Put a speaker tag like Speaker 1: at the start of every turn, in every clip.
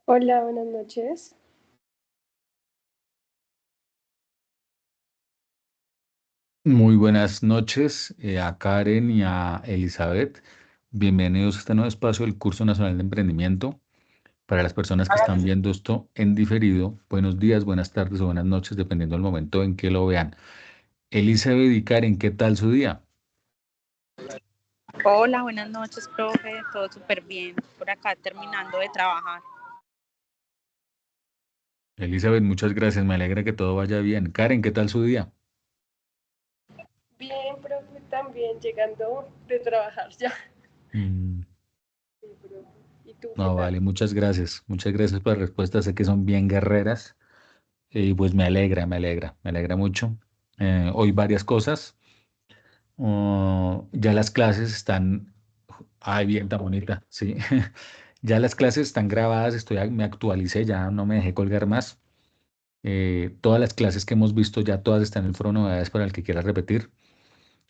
Speaker 1: Hola, buenas noches.
Speaker 2: Muy buenas noches a Karen y a Elizabeth. Bienvenidos a este nuevo espacio del Curso Nacional de Emprendimiento. Para las personas que están viendo esto en diferido, buenos días, buenas tardes o buenas noches, dependiendo del momento en que lo vean. Elizabeth y Karen, ¿qué tal su día?
Speaker 3: Hola, buenas noches, profe. Todo súper bien. Por acá terminando de trabajar.
Speaker 2: Elizabeth, muchas gracias. Me alegra que todo vaya bien. Karen, ¿qué tal su día?
Speaker 1: Bien, profe, también llegando de trabajar ya.
Speaker 2: Mm,
Speaker 1: Sí, profe. ¿Y tú qué
Speaker 2: no,
Speaker 1: tal?
Speaker 2: vale, muchas gracias. Muchas gracias por la respuesta. Sé que son bien guerreras. Y pues me alegra mucho. Hoy varias cosas. Ya las clases están, ay, bien, tan bonita, sí. Ya las clases están grabadas, me actualicé, ya no me dejé colgar más. Todas las clases que hemos visto ya todas están en el foro novedades para el que quiera repetir.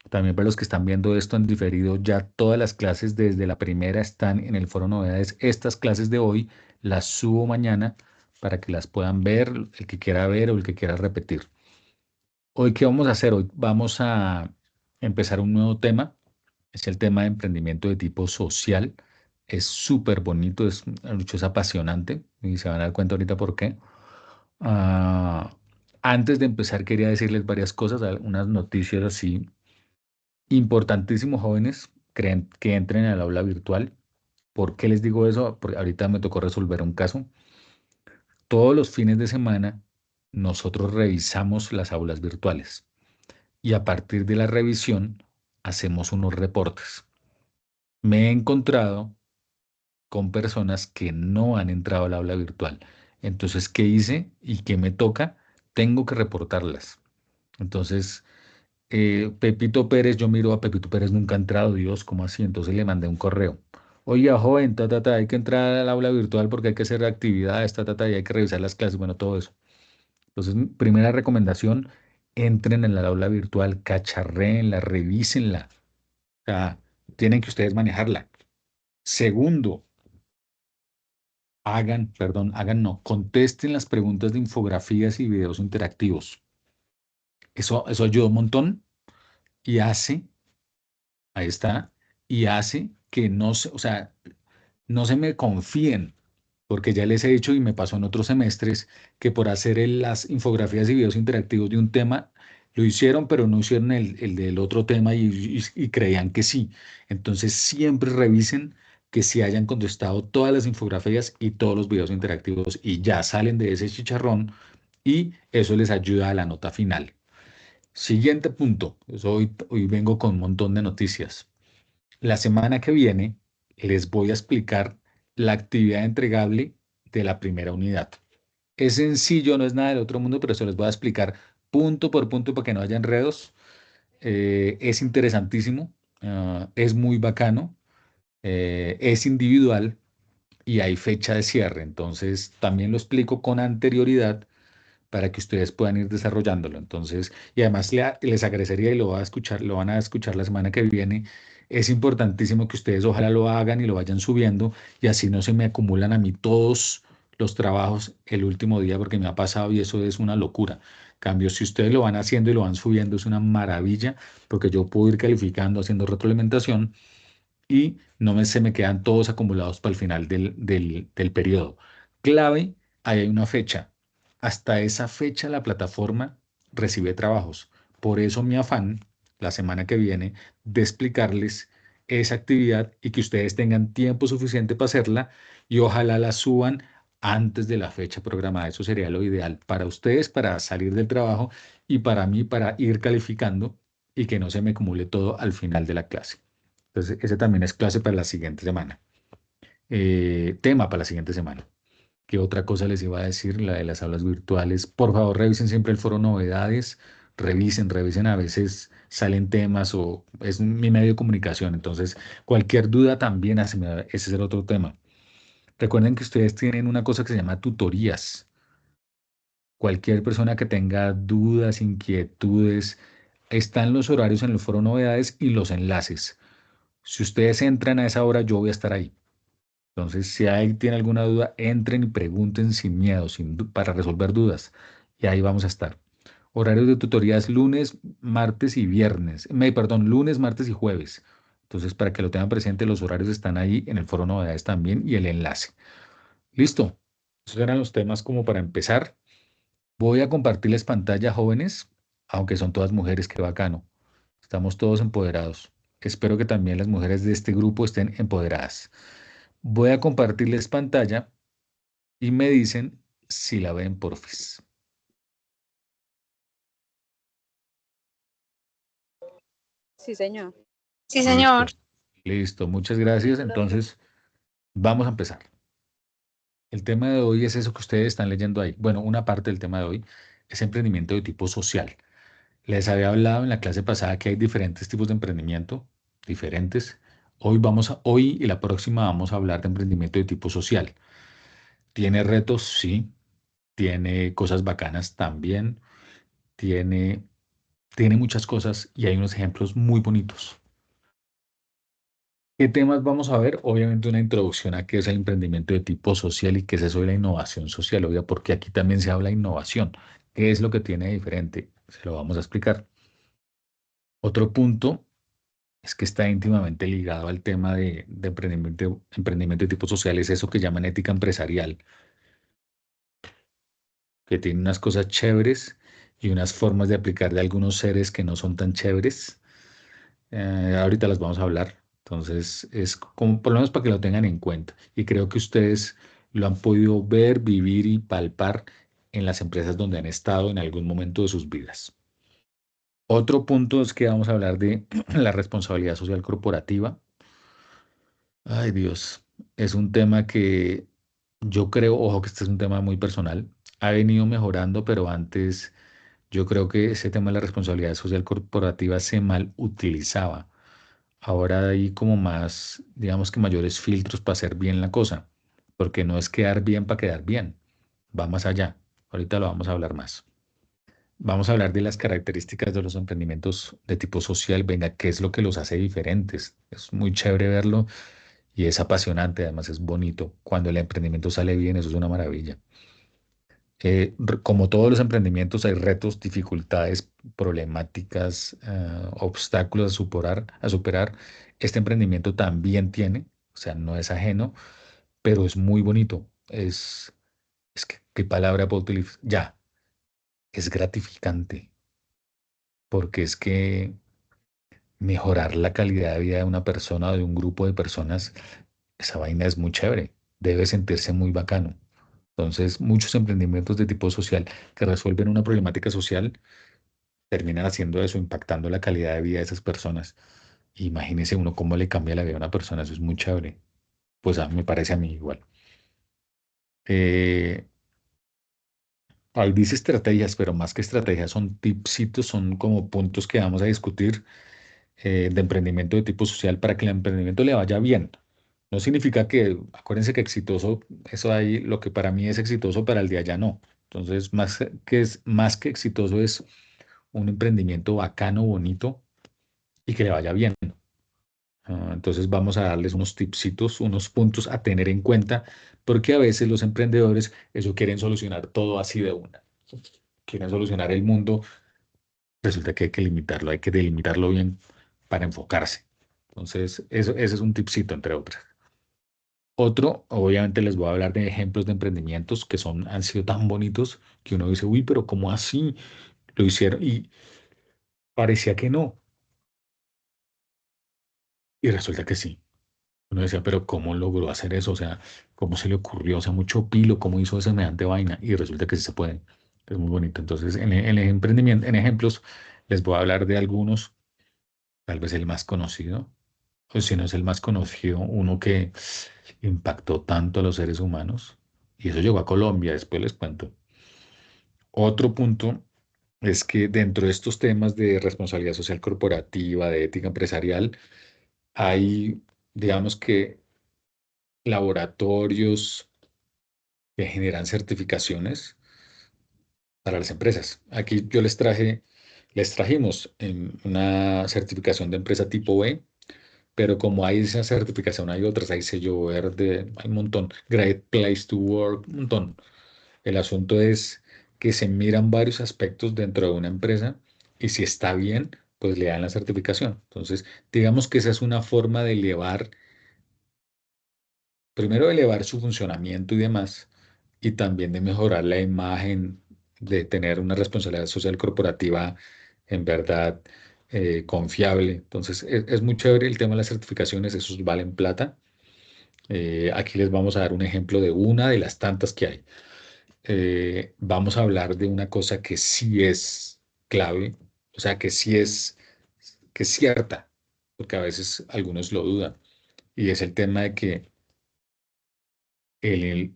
Speaker 2: También para los que están viendo esto en diferido, ya todas las clases desde la primera están en el foro novedades. Estas clases de hoy las subo mañana para que las puedan ver, el que quiera ver o el que quiera repetir. Hoy, ¿qué vamos a hacer? Hoy vamos a empezar un nuevo tema. Es el tema de emprendimiento de tipo social. Es súper bonito, de hecho, es apasionante y se van a dar cuenta ahorita por qué. Ah, Antes de empezar, quería decirles varias cosas, unas noticias así. Importantísimo, jóvenes, creen que entren al aula virtual. ¿Por qué les digo eso? Porque ahorita me tocó resolver un caso. Todos los fines de semana nosotros revisamos las aulas virtuales y a partir de la revisión hacemos unos reportes. Me he encontrado con personas que no han entrado al aula virtual. Entonces, ¿qué hice y qué me toca? Tengo que reportarlas. Entonces, Pepito Pérez, yo miro a Pepito Pérez, nunca ha entrado, Dios, ¿cómo así? Entonces le mandé un correo. Oiga, joven, hay que entrar al aula virtual porque hay que hacer actividades, y hay que revisar las clases, bueno, todo eso. Entonces, mi primera recomendación, entren en la aula virtual, cacharréenla, revísenla. O sea, tienen que ustedes manejarla. Segundo, hagan no, contesten las preguntas de infografías y videos interactivos. Eso ayuda un montón y ahí está, y hace que no se, o sea, no se me confíen, porque ya les he dicho y me pasó en otros semestres que por hacer las infografías y videos interactivos de un tema, lo hicieron, pero no hicieron el del otro tema y creían que sí. Entonces siempre revisen que si hayan contestado todas las infografías y todos los videos interactivos y ya salen de ese chicharrón y eso les ayuda a la nota final. Siguiente punto. Hoy vengo con un montón de noticias. La semana que viene les voy a explicar la actividad entregable de la primera unidad. Es sencillo, no es nada del otro mundo, pero se los voy a explicar punto por punto para que no haya enredos. Es interesantísimo, es muy bacano, es individual y hay fecha de cierre. Entonces, también lo explico con anterioridad para que ustedes puedan ir desarrollándolo. Entonces, y además les agradecería y lo van a escuchar la semana que viene. Es importantísimo que ustedes ojalá lo hagan y lo vayan subiendo y así no se me acumulan a mí todos los trabajos el último día porque me ha pasado y eso es una locura. En cambio, si ustedes lo van haciendo y lo van subiendo, es una maravilla porque yo puedo ir calificando, haciendo retroalimentación y se me quedan todos acumulados para el final del periodo. Clave, ahí hay una fecha. Hasta esa fecha la plataforma recibe trabajos. Por eso mi afán, la semana que viene, de explicarles esa actividad y que ustedes tengan tiempo suficiente para hacerla y ojalá la suban antes de la fecha programada. Eso sería lo ideal para ustedes, para salir del trabajo y para mí, para ir calificando y que no se me acumule todo al final de la clase. Entonces, ese también es clase para la siguiente semana. Tema para la siguiente semana. ¿Qué otra cosa les iba a decir? La de las aulas virtuales. Por favor, revisen siempre el foro novedades. Revisen. A veces salen temas o es mi medio de comunicación. Entonces, cualquier duda también, ese es el otro tema. Recuerden que ustedes tienen una cosa que se llama tutorías. Cualquier persona que tenga dudas, inquietudes, están los horarios en el foro novedades y los enlaces. Si ustedes entran a esa hora, yo voy a estar ahí. Entonces, si alguien tiene alguna duda, entren y pregunten sin miedo, para resolver dudas. Y ahí vamos a estar. Horarios de tutorías lunes, martes y viernes. Perdón, lunes, martes y jueves. Entonces, para que lo tengan presente, los horarios están ahí en el foro novedades también y el enlace. Listo. Esos eran los temas como para empezar. Voy a compartirles pantalla, jóvenes, aunque son todas mujeres, qué bacano. Estamos todos empoderados. Espero que también las mujeres de este grupo estén empoderadas. Voy a compartirles pantalla y me dicen si la ven, porfis.
Speaker 3: Sí, señor.
Speaker 4: Sí, señor.
Speaker 2: Listo. Listo, muchas gracias. Entonces, vamos a empezar. El tema de hoy es eso que ustedes están leyendo ahí. Bueno, una parte del tema de hoy es emprendimiento de tipo social. Les había hablado en la clase pasada que hay diferentes tipos de emprendimiento, diferentes. Hoy y la próxima vamos a hablar de emprendimiento de tipo social. ¿Tiene retos? Sí. ¿Tiene cosas bacanas? También. Tiene, tiene muchas cosas y hay unos ejemplos muy bonitos. ¿Qué temas vamos a ver? Obviamente una introducción a qué es el emprendimiento de tipo social y qué es eso de la innovación social, obvio, porque aquí también se habla de innovación. ¿Qué es lo que tiene de diferente? Se lo vamos a explicar. Otro punto es que está íntimamente ligado al tema de emprendimiento de tipo social, es eso que llaman ética empresarial, que tiene unas cosas chéveres y unas formas de aplicar de algunos seres que no son tan chéveres. Ahorita las vamos a hablar. Entonces, es como por lo menos para que lo tengan en cuenta. Y creo que ustedes lo han podido ver, vivir y palpar en las empresas donde han estado en algún momento de sus vidas. Otro punto es que vamos a hablar de la responsabilidad social corporativa. Ay, Dios, es un tema que yo creo, ojo que este es un tema muy personal, ha venido mejorando, pero antes yo creo que ese tema de la responsabilidad social corporativa se mal utilizaba. Ahora hay como más, digamos que mayores filtros para hacer bien la cosa, porque no es quedar bien para quedar bien, va más allá. Ahorita lo vamos a hablar más. Vamos a hablar de las características de los emprendimientos de tipo social. Venga, ¿qué es lo que los hace diferentes? Es muy chévere verlo y es apasionante, además es bonito. Cuando el emprendimiento sale bien, eso es una maravilla. Como todos los emprendimientos, hay retos, dificultades, problemáticas, obstáculos a superar. Este emprendimiento también tiene, o sea, no es ajeno, pero es muy bonito. Es que, ¿qué palabra puedo utilizar? Ya, es gratificante, porque es que mejorar la calidad de vida de una persona o de un grupo de personas, esa vaina es muy chévere, debe sentirse muy bacano. Entonces, muchos emprendimientos de tipo social que resuelven una problemática social terminan haciendo eso, impactando la calidad de vida de esas personas. Imagínese uno cómo le cambia la vida a una persona, eso es muy chévere. Pues me parece a mí igual. Eh, Ahí dice estrategias, pero más que estrategias son tipsitos, son como puntos que vamos a discutir de emprendimiento de tipo social para que el emprendimiento le vaya bien. No significa que, acuérdense que exitoso, eso ahí, lo que para mí es exitoso, para el de allá no. Entonces, más que exitoso es un emprendimiento bacano, bonito y que le vaya bien. Entonces vamos a darles unos tipsitos, unos puntos a tener en cuenta, porque a veces los emprendedores eso quieren solucionar todo así de una. Quieren solucionar el mundo, resulta que hay que limitarlo, hay que delimitarlo bien para enfocarse. Entonces, ese es un tipsito, entre otras. Otro, obviamente les voy a hablar de ejemplos de emprendimientos que han sido tan bonitos que uno dice, uy, pero ¿cómo así lo hicieron? Y parecía que no. Y resulta que sí. Uno decía, pero ¿cómo logró hacer eso? O sea, ¿cómo se le ocurrió? O sea, mucho pilo, ¿cómo hizo semejante vaina? Y resulta que sí se puede. Es muy bonito. Entonces, en el emprendimiento, en ejemplos, les voy a hablar de algunos, tal vez el más conocido, o si no es el más conocido, uno que impactó tanto a los seres humanos. Y eso llegó a Colombia, después les cuento. Otro punto es que dentro de estos temas de responsabilidad social corporativa, de ética empresarial, hay, digamos que, laboratorios que generan certificaciones para las empresas. Aquí yo les trajimos una certificación de empresa tipo B, pero como hay esa certificación, hay otras, hay sello verde, hay un montón, Great Place to Work, un montón. El asunto es que se miran varios aspectos dentro de una empresa y si está bien, pues le dan la certificación. Entonces, digamos que esa es una forma de elevar, primero de elevar su funcionamiento y demás, y también de mejorar la imagen, de tener una responsabilidad social corporativa en verdad confiable. Entonces, es muy chévere el tema de las certificaciones, esos valen plata. Aquí les vamos a dar un ejemplo de una de las tantas que hay. Vamos a hablar de una cosa que sí es clave, o sea, que sí que es cierta, porque a veces algunos lo dudan, y es el tema de que el,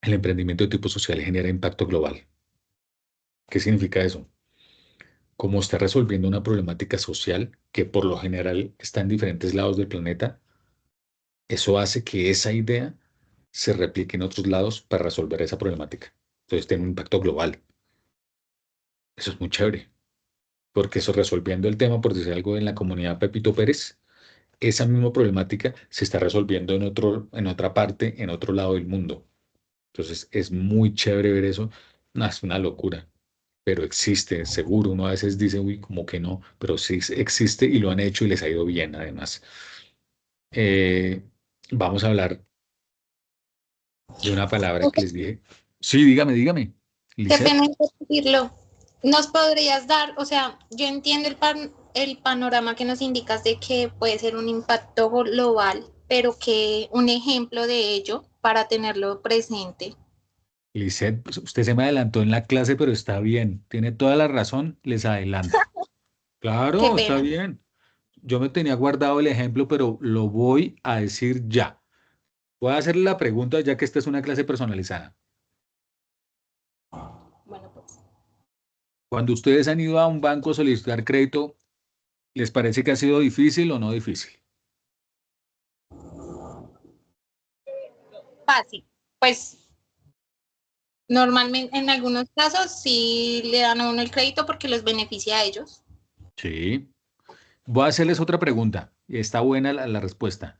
Speaker 2: el emprendimiento de tipo social genera impacto global. ¿Qué significa eso? Como está resolviendo una problemática social que por lo general está en diferentes lados del planeta, eso hace que esa idea se replique en otros lados para resolver esa problemática. Entonces tiene un impacto global. Eso es muy chévere. Porque eso resolviendo el tema, por decir algo, en la comunidad Pepito Pérez, esa misma problemática se está resolviendo en otra parte, en otro lado del mundo. Entonces es muy chévere ver eso. No, es una locura, pero existe, seguro. Uno a veces dice, uy, como que no, pero sí existe y lo han hecho y les ha ido bien, además. Eh, Vamos a hablar de una palabra que les dije. Sí, dígame, dígame,
Speaker 4: Qué
Speaker 2: Lisette.
Speaker 4: pena interrumpirlo. ¿Nos podrías dar, o sea, yo entiendo el panorama que nos indicas de que puede ser un impacto global, pero que un ejemplo de ello para tenerlo presente?
Speaker 2: Lisette, pues, usted se me adelantó en la clase, pero está bien. Tiene toda la razón, les adelanto.
Speaker 4: Qué
Speaker 2: Claro, está
Speaker 4: pena.
Speaker 2: bien. Yo me tenía guardado el ejemplo, pero lo voy a decir ya. Voy a hacerle la pregunta ya que esta es una clase personalizada.
Speaker 4: Bueno, pues.
Speaker 2: Cuando ustedes han ido a un banco a solicitar crédito, ¿les parece que ha sido difícil o no difícil?
Speaker 4: Fácil. Pues normalmente en algunos casos sí le dan a uno el crédito porque los beneficia a ellos.
Speaker 2: Sí. Voy a hacerles otra pregunta y está buena la respuesta.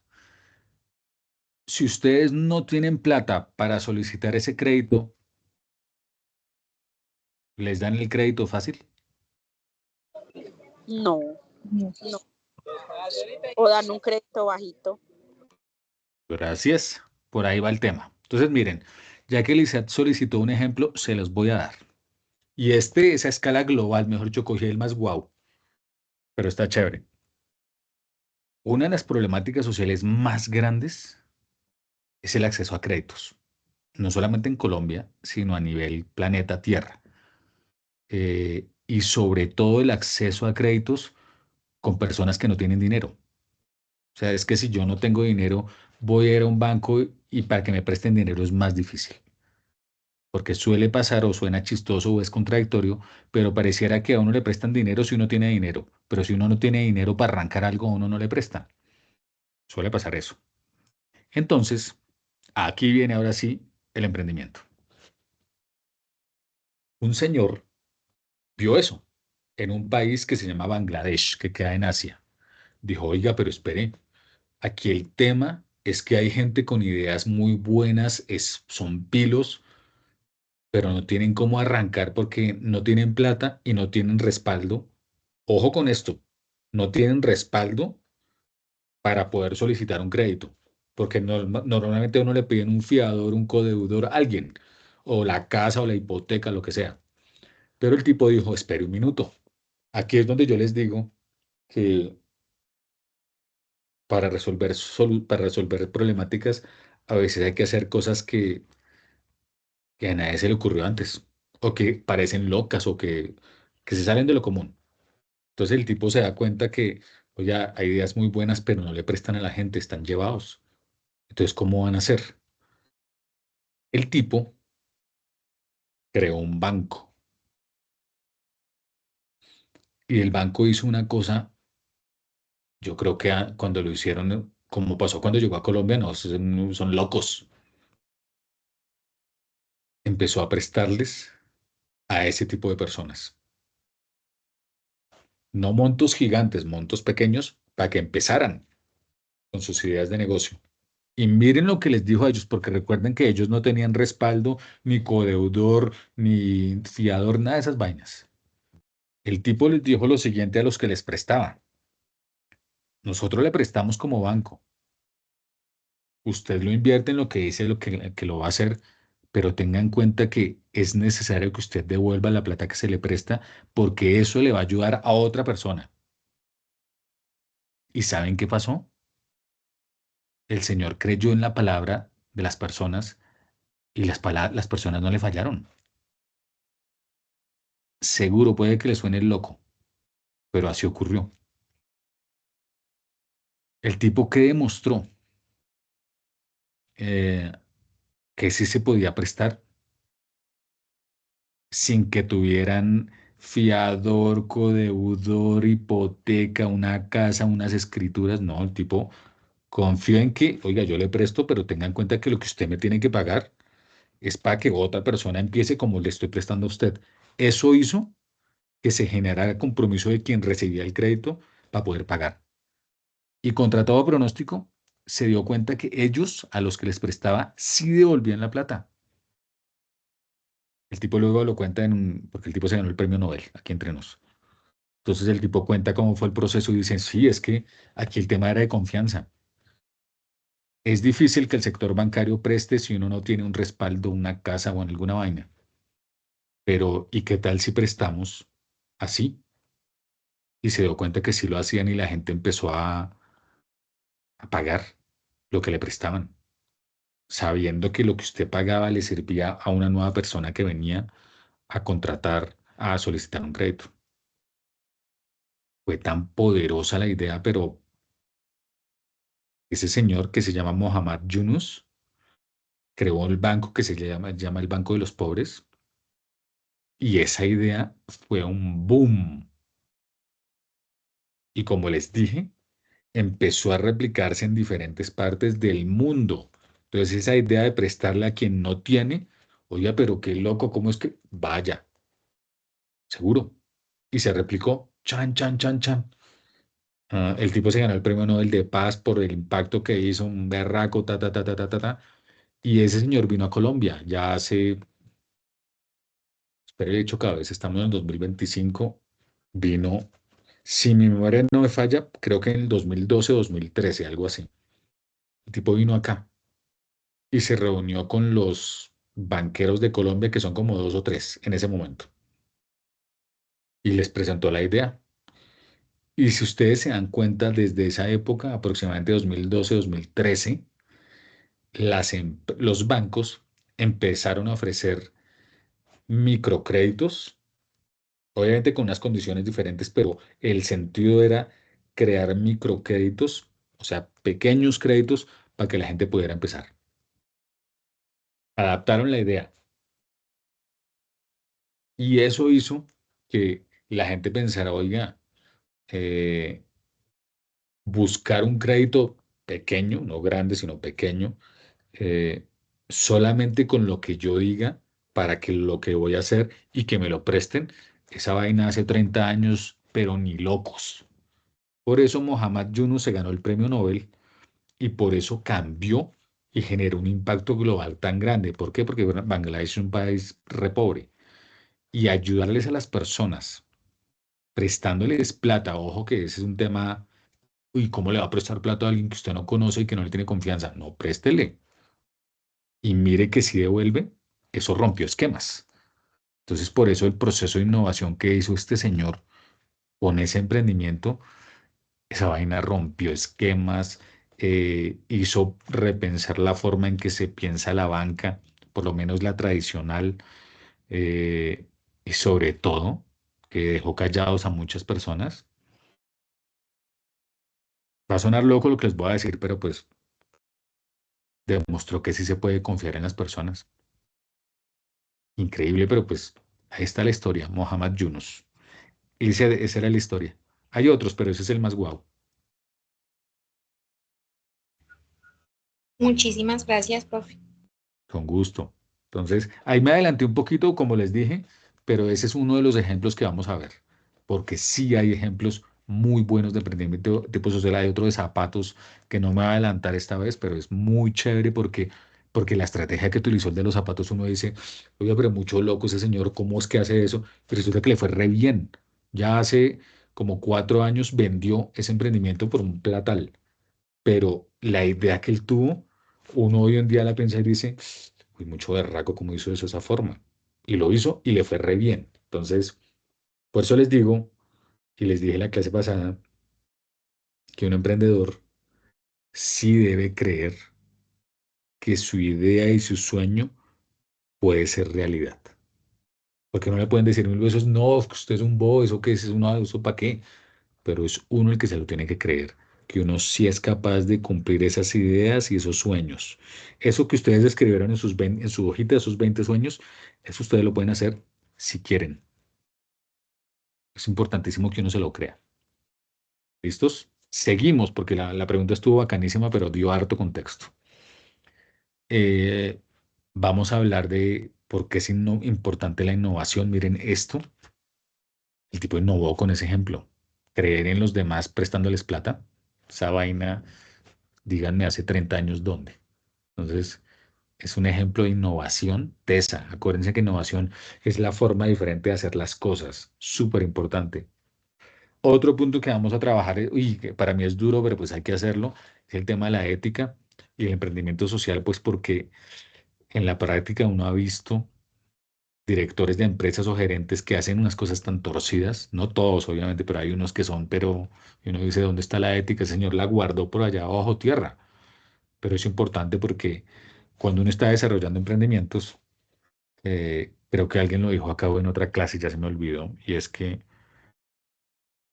Speaker 2: Si ustedes no tienen plata para solicitar ese crédito, ¿les dan el crédito fácil?
Speaker 3: No, no. O dan un crédito bajito.
Speaker 2: Gracias. Por ahí va el tema. Entonces, miren, ya que Lizeth solicitó un ejemplo, se los voy a dar. Y esa escala global, mejor yo cogí el más guau, pero está chévere. Una de las problemáticas sociales más grandes es el acceso a créditos, no solamente en Colombia, sino a nivel planeta Tierra. Y sobre todo el acceso a créditos con personas que no tienen dinero. O sea, es que si yo no tengo dinero, voy a ir a un banco y para que me presten dinero es más difícil. Porque suele pasar o suena chistoso o es contradictorio, pero pareciera que a uno le prestan dinero si uno tiene dinero, pero si uno no tiene dinero para arrancar algo, a uno no le prestan. Suele pasar eso. Entonces, aquí viene ahora sí el emprendimiento. Un señor vio eso en un país que se llama Bangladesh, que queda en Asia. Dijo, oiga, pero espere, aquí el tema es que hay gente con ideas muy buenas, son pilos, pero no tienen cómo arrancar porque no tienen plata y no tienen respaldo. Ojo con esto, no tienen respaldo para poder solicitar un crédito, porque normalmente a uno le piden un fiador, un codeudor, alguien, o la casa o la hipoteca, lo que sea. Pero el tipo dijo, espere un minuto. Aquí es donde yo les digo que para resolver problemáticas, a veces hay que hacer cosas que a nadie se le ocurrió antes, o que parecen locas, o que se salen de lo común. Entonces el tipo se da cuenta que, oye, hay ideas muy buenas, pero no le prestan a la gente, están llevados. Entonces, ¿cómo van a hacer? El tipo creó un banco y el banco hizo una cosa, yo creo que cuando lo hicieron, como pasó cuando llegó a Colombia, no, son locos. Empezó a prestarles a ese tipo de personas. No montos gigantes, montos pequeños para que empezaran con sus ideas de negocio. Y miren lo que les dijo a ellos, porque recuerden que ellos no tenían respaldo, ni codeudor, ni fiador, nada de esas vainas. El tipo les dijo lo siguiente a los que les prestaba. Nosotros le prestamos como banco. Usted lo invierte en lo que dice que lo va a hacer, pero tenga en cuenta que es necesario que usted devuelva la plata que se le presta, porque eso le va a ayudar a otra persona. ¿Y saben qué pasó? El señor creyó en la palabra de las personas y las personas no le fallaron. Seguro puede que le suene loco, pero así ocurrió. El tipo que demostró eh, que sí se podía prestar sin que tuvieran fiador, codeudor, hipoteca, una casa, unas escrituras. No, el tipo confió en que, oiga, yo le presto, pero tenga en cuenta que lo que usted me tiene que pagar es para que otra persona empiece como le estoy prestando a usted. Eso hizo que se generara compromiso de quien recibía el crédito para poder pagar. Y contra todo pronóstico, se dio cuenta que ellos, a los que les prestaba, sí devolvían la plata. El tipo luego lo cuenta porque el tipo se ganó el premio Nobel, aquí entre nos. Entonces el tipo cuenta cómo fue el proceso y dice, sí, es que aquí el tema era de confianza. Es difícil que el sector bancario preste si uno no tiene un respaldo, una casa o en alguna vaina. Pero, ¿y qué tal si prestamos así? Y se dio cuenta que sí lo hacían y la gente empezó a pagar lo que le prestaban, sabiendo que lo que usted pagaba le servía a una nueva persona que venía a contratar, a solicitar un crédito. Fue tan poderosa la idea, pero ese señor que se llama Mohammad Yunus creó el banco que se llama el Banco de los Pobres y esa idea fue un boom. Y como les dije, empezó a replicarse en diferentes partes del mundo. Entonces esa idea de prestarle a quien no tiene, oiga, pero qué loco, ¿cómo es que? Vaya, seguro. Y se replicó, chan, chan, chan, chan. El tipo se ganó el premio Nobel de Paz por el impacto que hizo, un berraco, ta, ta, ta, ta, ta, ta, ta. Y ese señor vino a Colombia, ya hace, espero he dicho cada vez, estamos en el 2025, vino, si mi memoria no me falla, creo que en el 2012 o 2013, algo así. El tipo vino acá y se reunió con los banqueros de Colombia, que son como dos o tres en ese momento, y les presentó la idea. Y si ustedes se dan cuenta, desde esa época, aproximadamente 2012-2013, los bancos empezaron a ofrecer microcréditos, obviamente con unas condiciones diferentes, pero el sentido era crear microcréditos, o sea, pequeños créditos para que la gente pudiera empezar. Adaptaron la idea y eso hizo que la gente pensara, oiga, eh, buscar un crédito pequeño, no grande, sino pequeño, eh, solamente con lo que yo diga para que lo que voy a hacer y que me lo presten, esa vaina hace 30 años, pero ni locos. Por eso Mohammad Yunus se ganó el premio Nobel y por eso cambió y generó un impacto global tan grande. ¿Por qué? Porque Bangladesh es un país re pobre y ayudarles a las personas prestándoles plata, ojo que ese es un tema, ¿y cómo le va a prestar plata a alguien que usted no conoce y que no le tiene confianza? No, préstele. Y mire que si devuelve, eso rompió esquemas. Entonces, por eso el proceso de innovación que hizo este señor con ese emprendimiento, esa vaina rompió esquemas, hizo repensar la forma en que se piensa la banca, por lo menos la tradicional, eh, y sobre todo, que dejó callados a muchas personas. Va a sonar loco lo que les voy a decir, pero pues demostró que sí se puede confiar en las personas. Increíble, pero pues ahí está la historia, Mohammad Yunus. Esa era la historia. Hay otros, pero ese es el más guau.
Speaker 4: Muchísimas gracias, profe.
Speaker 2: Con gusto. Entonces, ahí me adelanté un poquito, como les dije, pero ese es uno de los ejemplos que vamos a ver, porque sí hay ejemplos muy buenos de emprendimiento tipo social. Hay otro de zapatos que no me va a adelantar esta vez, pero es muy chévere porque la estrategia que utilizó el de los zapatos, uno dice, oye, pero mucho loco ese señor, ¿cómo es que hace eso? Pero resulta que le fue re bien. Ya hace como 4 años vendió ese emprendimiento por un platal, pero la idea que él tuvo, uno hoy en día la piensa y dice, uy, mucho berraco cómo hizo eso de esa forma. Y lo hizo y le fue re bien. Entonces, por eso les digo, y les dije en la clase pasada, que un emprendedor sí debe creer que su idea y su sueño puede ser realidad. Porque no le pueden decir mil veces, no, usted es un bobo, eso qué es, eso para qué. Pero es uno el que se lo tiene que creer, que uno sí es capaz de cumplir esas ideas y esos sueños. Eso que ustedes escribieron en su hojita, esos 20 sueños, eso ustedes lo pueden hacer si quieren. Es importantísimo que uno se lo crea. ¿Listos? Seguimos, porque la pregunta estuvo bacanísima, pero dio harto contexto. Eh, Vamos a hablar de por qué es importante la innovación. Miren esto, el tipo innovó con ese ejemplo. Creer en los demás prestándoles plata. Esa vaina, díganme, hace 30 años dónde. Entonces, es un ejemplo de innovación tesa. Acuérdense que innovación es la forma diferente de hacer las cosas. Súper importante. Otro punto que vamos a trabajar, y que para mí es duro, pero pues hay que hacerlo, es el tema de la ética y el emprendimiento social, pues porque en la práctica uno ha visto directores de empresas o gerentes que hacen unas cosas tan torcidas, no todos obviamente, pero hay unos que son, pero y uno dice, ¿dónde está la ética? El señor la guardó por allá bajo tierra, pero es importante porque cuando uno está desarrollando emprendimientos, creo que alguien lo dijo acá en otra clase, ya se me olvidó, y es que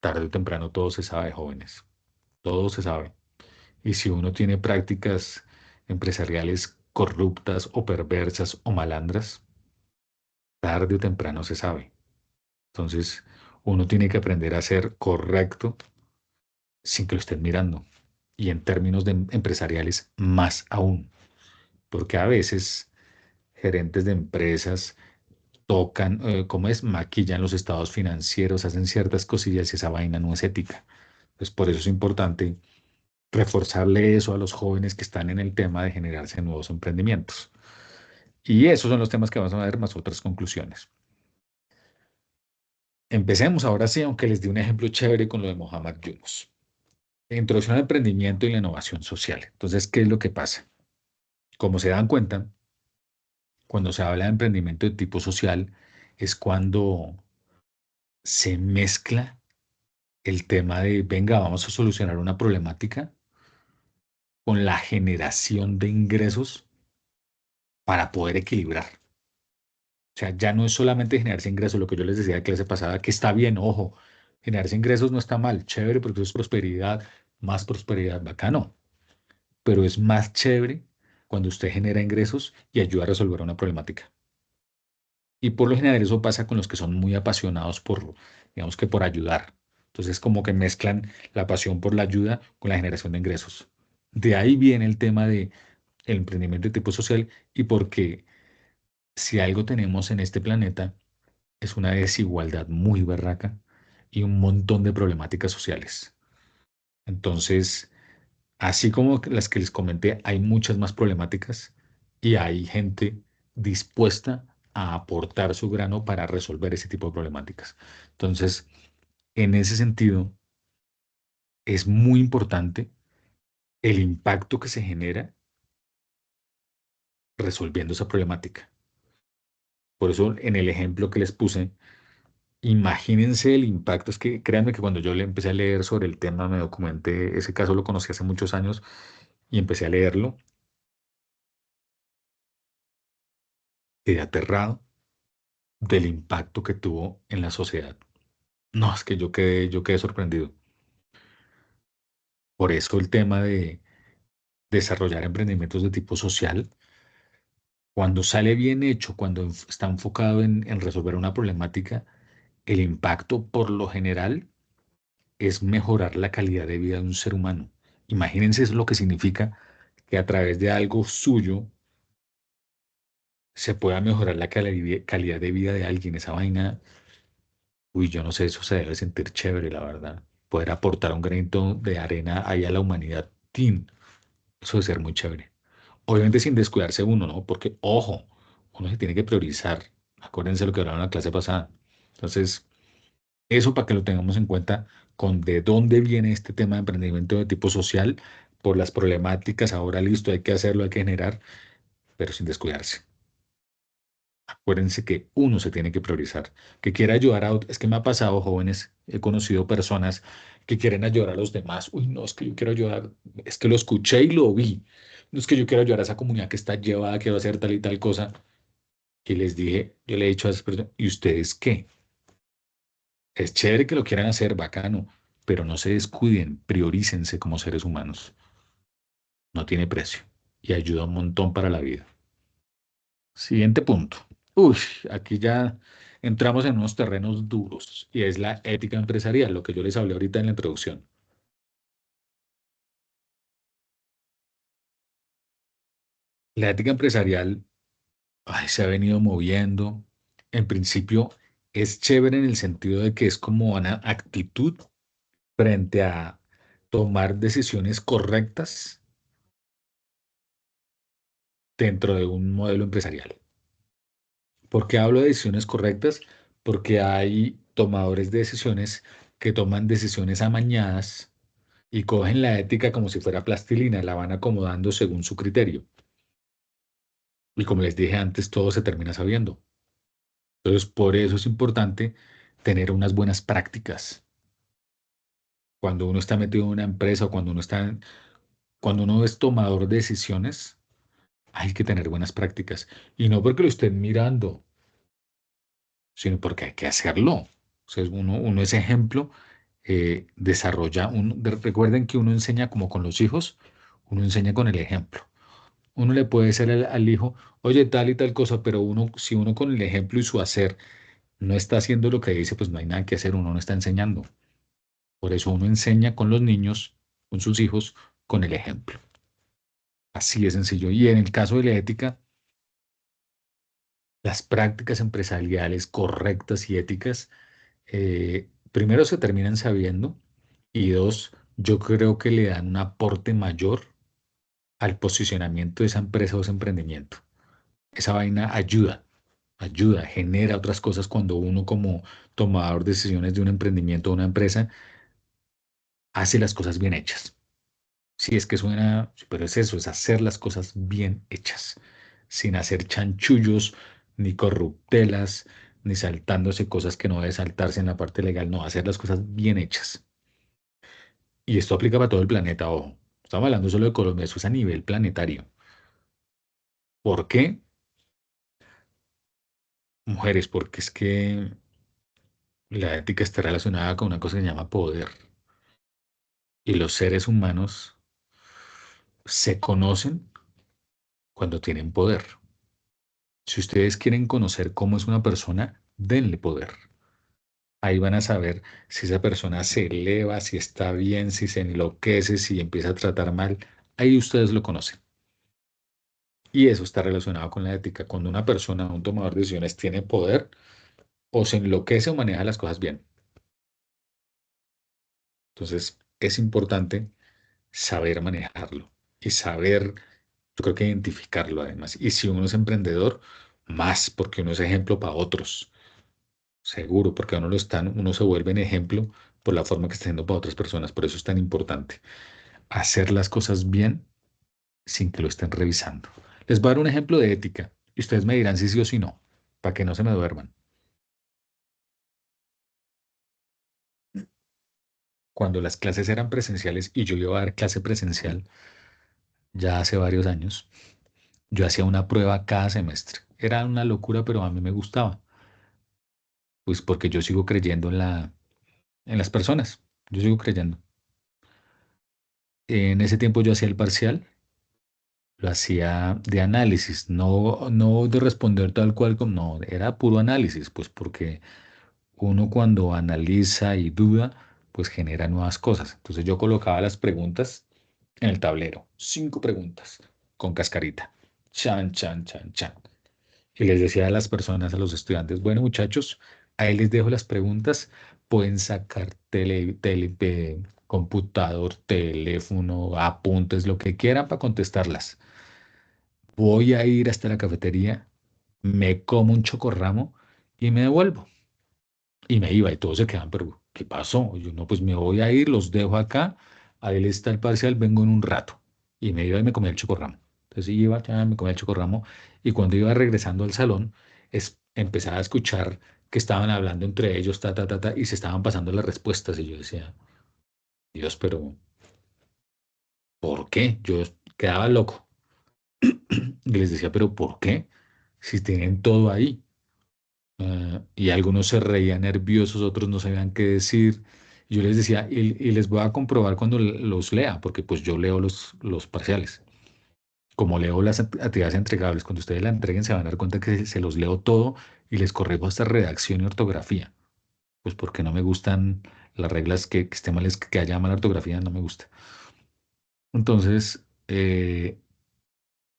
Speaker 2: tarde o temprano todo se sabe, jóvenes, todo se sabe. Y si uno tiene prácticas empresariales corruptas o perversas o malandras, tarde o temprano se sabe. Entonces, uno tiene que aprender a ser correcto sin que lo estén mirando. Y en términos empresariales, más aún. Porque a veces gerentes de empresas tocan, ¿cómo es? Maquillan los estados financieros, hacen ciertas cosillas y esa vaina no es ética. Entonces, por eso es importante reforzarle eso a los jóvenes que están en el tema de generarse nuevos emprendimientos. Y esos son los temas que vamos a ver, más otras conclusiones. Empecemos ahora sí, aunque les di un ejemplo chévere con lo de Mohamed Yunus. Introducción al emprendimiento y la innovación social. Entonces, ¿qué es lo que pasa? Como se dan cuenta, cuando se habla de emprendimiento de tipo social, es cuando se mezcla el tema de, venga, vamos a solucionar una problemática con la generación de ingresos para poder equilibrar. O sea, ya no es solamente generarse ingresos, lo que yo les decía de clase pasada, que está bien, ojo, generarse ingresos no está mal, chévere, porque eso es prosperidad, bacano, pero es más chévere cuando usted genera ingresos y ayuda a resolver una problemática. Y por lo general eso pasa con los que son muy apasionados por, digamos que por ayudar. Entonces como que mezclan la pasión por la ayuda con la generación de ingresos. De ahí viene el tema de el emprendimiento de tipo social y porque si algo tenemos en este planeta es una desigualdad muy berraca y un montón de problemáticas sociales. Entonces, así como las que les comenté, hay muchas más problemáticas y hay gente dispuesta a aportar su grano para resolver ese tipo de problemáticas. Entonces, en ese sentido, es muy importante el impacto que se genera resolviendo esa problemática. Por eso, en el ejemplo que les puse, imagínense el impacto. Es que créanme que cuando yo le empecé a leer sobre el tema, me documenté, ese caso lo conocí hace muchos años y empecé a leerlo, quedé aterrado del impacto que tuvo en la sociedad. No, es que yo quedé sorprendido. Por eso el tema de desarrollar emprendimientos de tipo social, cuando sale bien hecho, cuando está enfocado en resolver una problemática, el impacto por lo general es mejorar la calidad de vida de un ser humano. Imagínense eso lo que significa que a través de algo suyo se pueda mejorar la calidad de vida de alguien. Esa vaina, uy, yo no sé, eso se debe sentir chévere, la verdad. poder aportar un granito de arena ahí a la humanidad. Tin, eso debe ser muy chévere. Obviamente sin descuidarse uno, ¿no? Porque, ojo, uno se tiene que priorizar. Acuérdense lo que hablaron en la clase pasada. Entonces, eso para que lo tengamos en cuenta con de dónde viene este tema de emprendimiento de tipo social, por las problemáticas, ahora listo, hay que hacerlo, hay que generar, pero sin descuidarse. Acuérdense que uno se tiene que priorizar, que quiera ayudar a otros. Es que me ha pasado, jóvenes, he conocido personas que quieren ayudar a los demás. Uy, no, es que yo quiero ayudar, es que lo escuché y lo vi. No es que yo quiero ayudar a esa comunidad que está llevada, quiero hacer tal y tal cosa. Y les dije, yo le he dicho a esas personas, ¿y ustedes qué? Es chévere que lo quieran hacer, bacano, pero no se descuiden, priorícense como seres humanos. No tiene precio y ayuda un montón para la vida. Siguiente punto. Uy, aquí ya entramos en unos terrenos duros y es la ética empresarial, lo que yo les hablé ahorita en la introducción. La ética empresarial se ha venido moviendo. En principio es chévere en el sentido de que es como una actitud frente a tomar decisiones correctas dentro de un modelo empresarial. ¿Por qué hablo de decisiones correctas? Porque hay tomadores de decisiones que toman decisiones amañadas y cogen la ética como si fuera plastilina, la van acomodando según su criterio. Y como les dije antes, todo se termina sabiendo. Entonces, por eso es importante tener unas buenas prácticas. Cuando uno está metido en una empresa o cuando uno es tomador de decisiones, hay que tener buenas prácticas. Y no porque lo estén mirando, sino porque hay que hacerlo. O sea, uno es ejemplo, recuerden que uno enseña como con los hijos, uno enseña con el ejemplo. Uno le puede decir al hijo, oye, tal y tal cosa, pero si uno con el ejemplo y su hacer no está haciendo lo que dice, pues no hay nada que hacer, uno no está enseñando. Por eso uno enseña con los niños, con sus hijos, con el ejemplo. Así de sencillo. Y en el caso de la ética, las prácticas empresariales correctas y éticas, primero se terminan sabiendo y dos, yo creo que le dan un aporte mayor al posicionamiento de esa empresa o ese emprendimiento. Esa vaina ayuda, genera otras cosas cuando uno como tomador de decisiones de un emprendimiento o una empresa hace las cosas bien hechas. Si es que suena, pero es eso, es hacer las cosas bien hechas, sin hacer chanchullos, ni corruptelas, ni saltándose cosas que no debe saltarse en la parte legal, no, hacer las cosas bien hechas. Y esto aplica para todo el planeta, ojo. Estamos hablando solo de Colombia, eso es a nivel planetario. ¿Por qué? Mujeres, porque es que la ética está relacionada con una cosa que se llama poder. Y los seres humanos se conocen cuando tienen poder. Si ustedes quieren conocer cómo es una persona, denle poder. Ahí van a saber si esa persona se eleva, si está bien, si se enloquece, si empieza a tratar mal. Ahí ustedes lo conocen. Y eso está relacionado con la ética. Cuando una persona, un tomador de decisiones, tiene poder, o se enloquece o maneja las cosas bien. Entonces, es importante saber manejarlo y saber, yo creo que identificarlo además. Y si uno es emprendedor, más, porque uno es ejemplo para otros. Seguro, porque uno se vuelve en ejemplo por la forma que está haciendo para otras personas. Por eso es tan importante hacer las cosas bien sin que lo estén revisando. Les voy a dar un ejemplo de ética y ustedes me dirán si sí o si no, para que no se me duerman. Cuando las clases eran presenciales y yo iba a dar clase presencial ya hace varios años, yo hacía una prueba cada semestre. Era una locura, pero a mí me gustaba. Pues porque yo sigo creyendo en las personas. Yo sigo creyendo. En ese tiempo yo hacía el parcial, lo hacía de análisis, no de responder tal cual como, no, era puro análisis, pues porque uno cuando analiza y duda, pues genera nuevas cosas. Entonces yo colocaba las preguntas en el tablero, 5 preguntas con cascarita, chan, chan, chan, chan. Y les decía a las personas, a los estudiantes, bueno muchachos, Ahí les dejo las preguntas. Pueden sacar computador, teléfono, apuntes, lo que quieran para contestarlas. Voy a ir hasta la cafetería, me como un chocorramo y me devuelvo. Y me iba y todos se quedan, pero ¿qué pasó? Yo no, pues me voy a ir, los dejo acá, ahí está el parcial, vengo en un rato. Y me iba y me comía el chocorramo. Entonces iba, ya me comía el chocorramo y cuando iba regresando al salón, empezaba a escuchar que estaban hablando entre ellos, y se estaban pasando las respuestas. Y yo decía, Dios, pero ¿por qué? Yo quedaba loco. Y les decía, pero ¿por qué? Si tienen todo ahí. Y algunos se reían nerviosos, otros no sabían qué decir. Y yo les decía, y les voy a comprobar cuando los lea, porque pues yo leo los parciales. Como leo las actividades entregables, cuando ustedes la entreguen se van a dar cuenta que se los leo todo y les corrijo hasta redacción y ortografía. Pues porque no me gustan las reglas que estén mal, que haya mala ortografía, no me gusta. Entonces,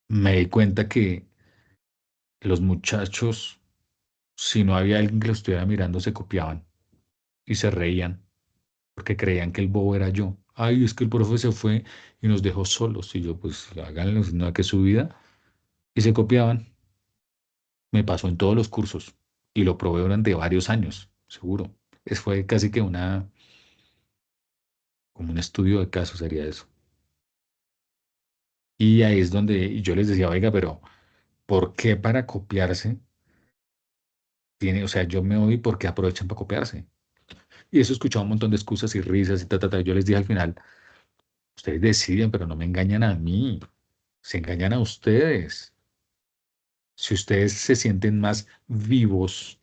Speaker 2: me di cuenta que los muchachos, si no había alguien que los estuviera mirando, se copiaban y se reían porque creían que el bobo era yo. Ay, es que el profe se fue y nos dejó solos. Y yo, pues, háganlo, no que es su vida. Y se copiaban. Me pasó en todos los cursos y lo probé durante varios años, seguro. Fue casi que como un estudio de caso sería eso. Y ahí es donde yo les decía, oiga, pero ¿por qué para copiarse tiene, o sea, yo me voy porque aprovechan para copiarse? Y eso escuchaba un montón de excusas y risas y ta. Yo les dije al final, ustedes deciden, pero no me engañan a mí, se engañan a ustedes. Si ustedes se sienten más vivos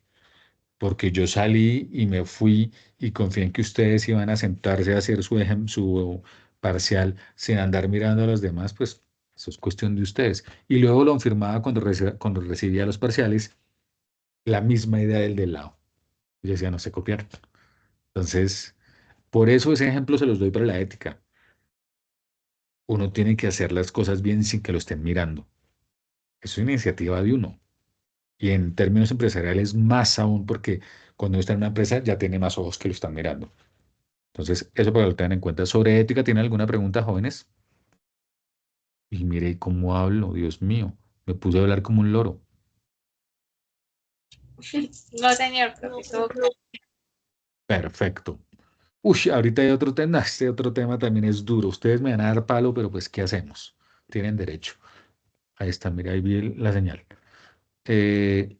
Speaker 2: porque yo salí y me fui y confié en que ustedes iban a sentarse a hacer su parcial sin andar mirando a los demás, pues eso es cuestión de ustedes. Y luego lo confirmaba cuando recibía los parciales, la misma idea del lado. Yo decía, no sé copiar. Entonces, por eso ese ejemplo se los doy para la ética. Uno tiene que hacer las cosas bien sin que lo estén mirando. Es una iniciativa de uno. Y en términos empresariales, más aún, porque cuando uno está en una empresa ya tiene más ojos que lo están mirando. Entonces, eso para que lo tengan en cuenta. Sobre ética, ¿tienen alguna pregunta, jóvenes? Y mire cómo hablo, Dios mío. Me puse a hablar como un loro.
Speaker 4: No, señor
Speaker 1: No,
Speaker 4: profesor.
Speaker 2: Perfecto. Uy, ahorita hay otro tema. Este otro tema también es duro. Ustedes me van a dar palo, pero pues, ¿qué hacemos? Tienen derecho. Ahí está, mira, ahí vi la señal. Eh,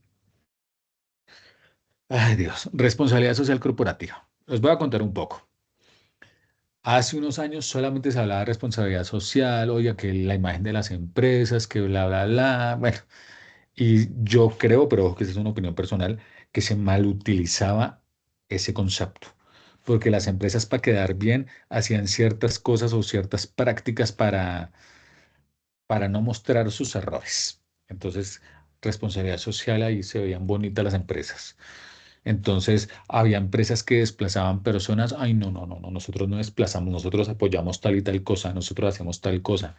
Speaker 2: Ay, Dios. Responsabilidad social corporativa. Les voy a contar un poco. Hace unos años solamente se hablaba de responsabilidad social, oiga, que la imagen de las empresas, que bla, bla, bla. Bueno, y yo creo, pero ojo que esa es una opinión personal, que se malutilizaba ese concepto. Porque las empresas para quedar bien hacían ciertas cosas o ciertas prácticas para no mostrar sus errores. Entonces, responsabilidad social, ahí se veían bonitas las empresas. Entonces, había empresas que desplazaban personas. Ay, no, no, no, no, nosotros no desplazamos, nosotros apoyamos tal y tal cosa, nosotros hacemos tal cosa.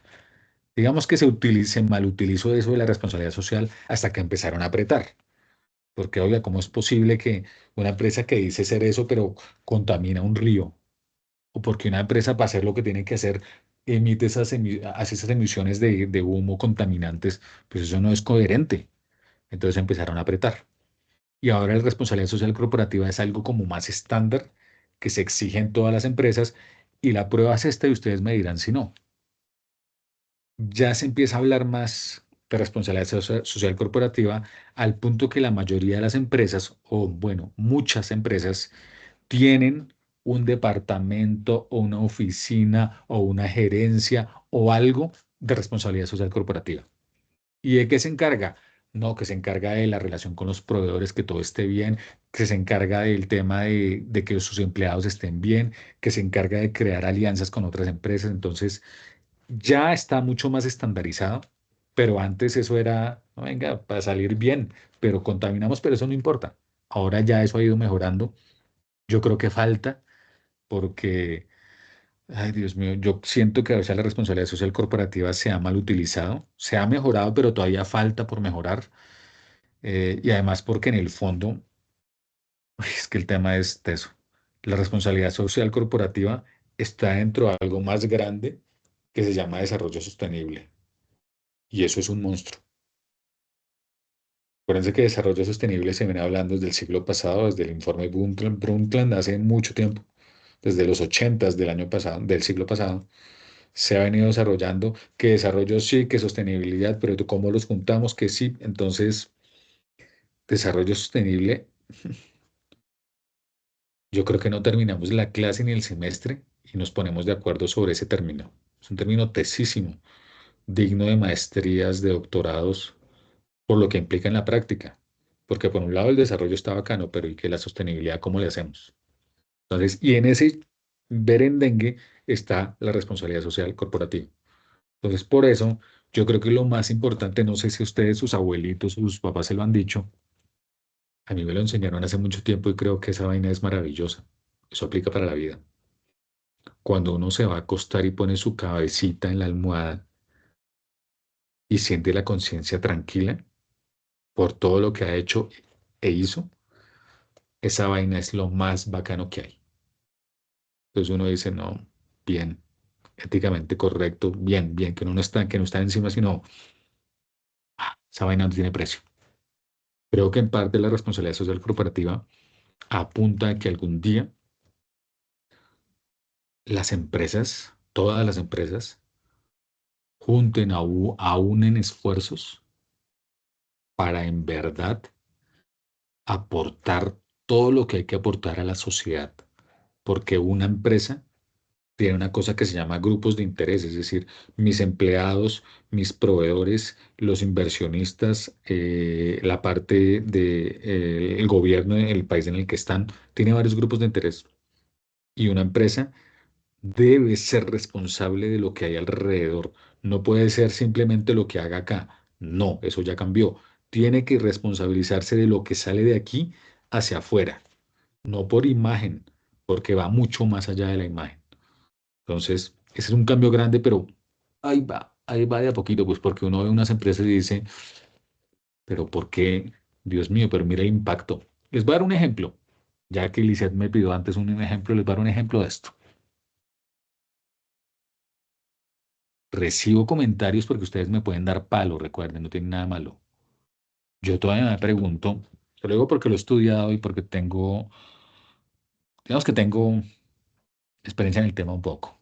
Speaker 2: Digamos que se malutilizó eso de la responsabilidad social hasta que empezaron a apretar. Porque, oiga, ¿cómo es posible que una empresa que dice ser eso, pero contamina un río? O porque una empresa, para hacer lo que tiene que hacer, hace esas emisiones de humo contaminantes, pues eso no es coherente. Entonces empezaron a apretar. Y ahora la responsabilidad social corporativa es algo como más estándar que se exige en todas las empresas y la prueba es esta y ustedes me dirán si no. Ya se empieza a hablar más de responsabilidad social corporativa al punto que la mayoría de las empresas, o bueno, muchas empresas, tienen un departamento o una oficina o una gerencia o algo de responsabilidad social corporativa. ¿Y de qué se encarga? No, que se encarga de la relación con los proveedores, que todo esté bien, que se encarga del tema de que sus empleados estén bien, que se encarga de crear alianzas con otras empresas. Entonces, ya está mucho más estandarizado, pero antes eso era, no, venga, para salir bien, pero contaminamos, pero eso no importa. Ahora ya eso ha ido mejorando. Yo creo que falta porque, ay, Dios mío, yo siento que a veces la responsabilidad social corporativa se ha mal utilizado, se ha mejorado, pero todavía falta por mejorar. Y además porque en el fondo Uy, es que el tema es teso. La responsabilidad social corporativa está dentro de algo más grande que se llama desarrollo sostenible. Y eso es un monstruo. Acuérdense que desarrollo sostenible se viene hablando desde el siglo pasado, desde el informe Brundtland hace mucho tiempo, desde los 80 del año pasado, del siglo pasado, se ha venido desarrollando que desarrollo sí, que sostenibilidad, pero ¿cómo los juntamos? Que sí, entonces desarrollo sostenible, yo creo que no terminamos la clase ni el semestre y nos ponemos de acuerdo sobre ese término. Es un término tesísimo, digno de maestrías, de doctorados, por lo que implica en la práctica. Porque por un lado el desarrollo está bacano, pero ¿y que la sostenibilidad cómo le hacemos? Entonces, y en ese berendengue está la responsabilidad social corporativa. Entonces, por eso, yo creo que lo más importante, no sé si ustedes, sus abuelitos o sus papás se lo han dicho, a mí me lo enseñaron hace mucho tiempo y creo que esa vaina es maravillosa. Eso aplica para la vida. Cuando uno se va a acostar y pone su cabecita en la almohada y siente la conciencia tranquila por todo lo que ha hecho e hizo, esa vaina es lo más bacano que hay. Entonces uno dice, no, bien, éticamente correcto, bien, bien, que no está encima, sino esa vaina no tiene precio. Creo que en parte la responsabilidad social corporativa apunta a que algún día las empresas, todas las empresas, junten, aúnen esfuerzos para en verdad aportar todo lo que hay que aportar a la sociedad, porque una empresa tiene una cosa que se llama grupos de interés, es decir, mis empleados, mis proveedores, los inversionistas, la parte del gobierno del país en el que están, tiene varios grupos de interés. Y una empresa debe ser responsable de lo que hay alrededor. No puede ser simplemente lo que haga acá. No, eso ya cambió. Tiene que responsabilizarse de lo que sale de aquí hacia afuera, no por imagen, porque va mucho más allá de la imagen. Entonces, ese es un cambio grande, pero ahí va de a poquito, pues porque uno ve unas empresas y dice, pero ¿por qué? Dios mío, pero mira el impacto. Les voy a dar un ejemplo, ya que Lizeth me pidió antes un ejemplo, les voy a dar un ejemplo de esto. Recibo comentarios porque ustedes me pueden dar palo, recuerden, no tienen nada malo. Yo todavía me pregunto, te lo digo porque lo he estudiado y porque digamos que tengo experiencia en el tema un poco.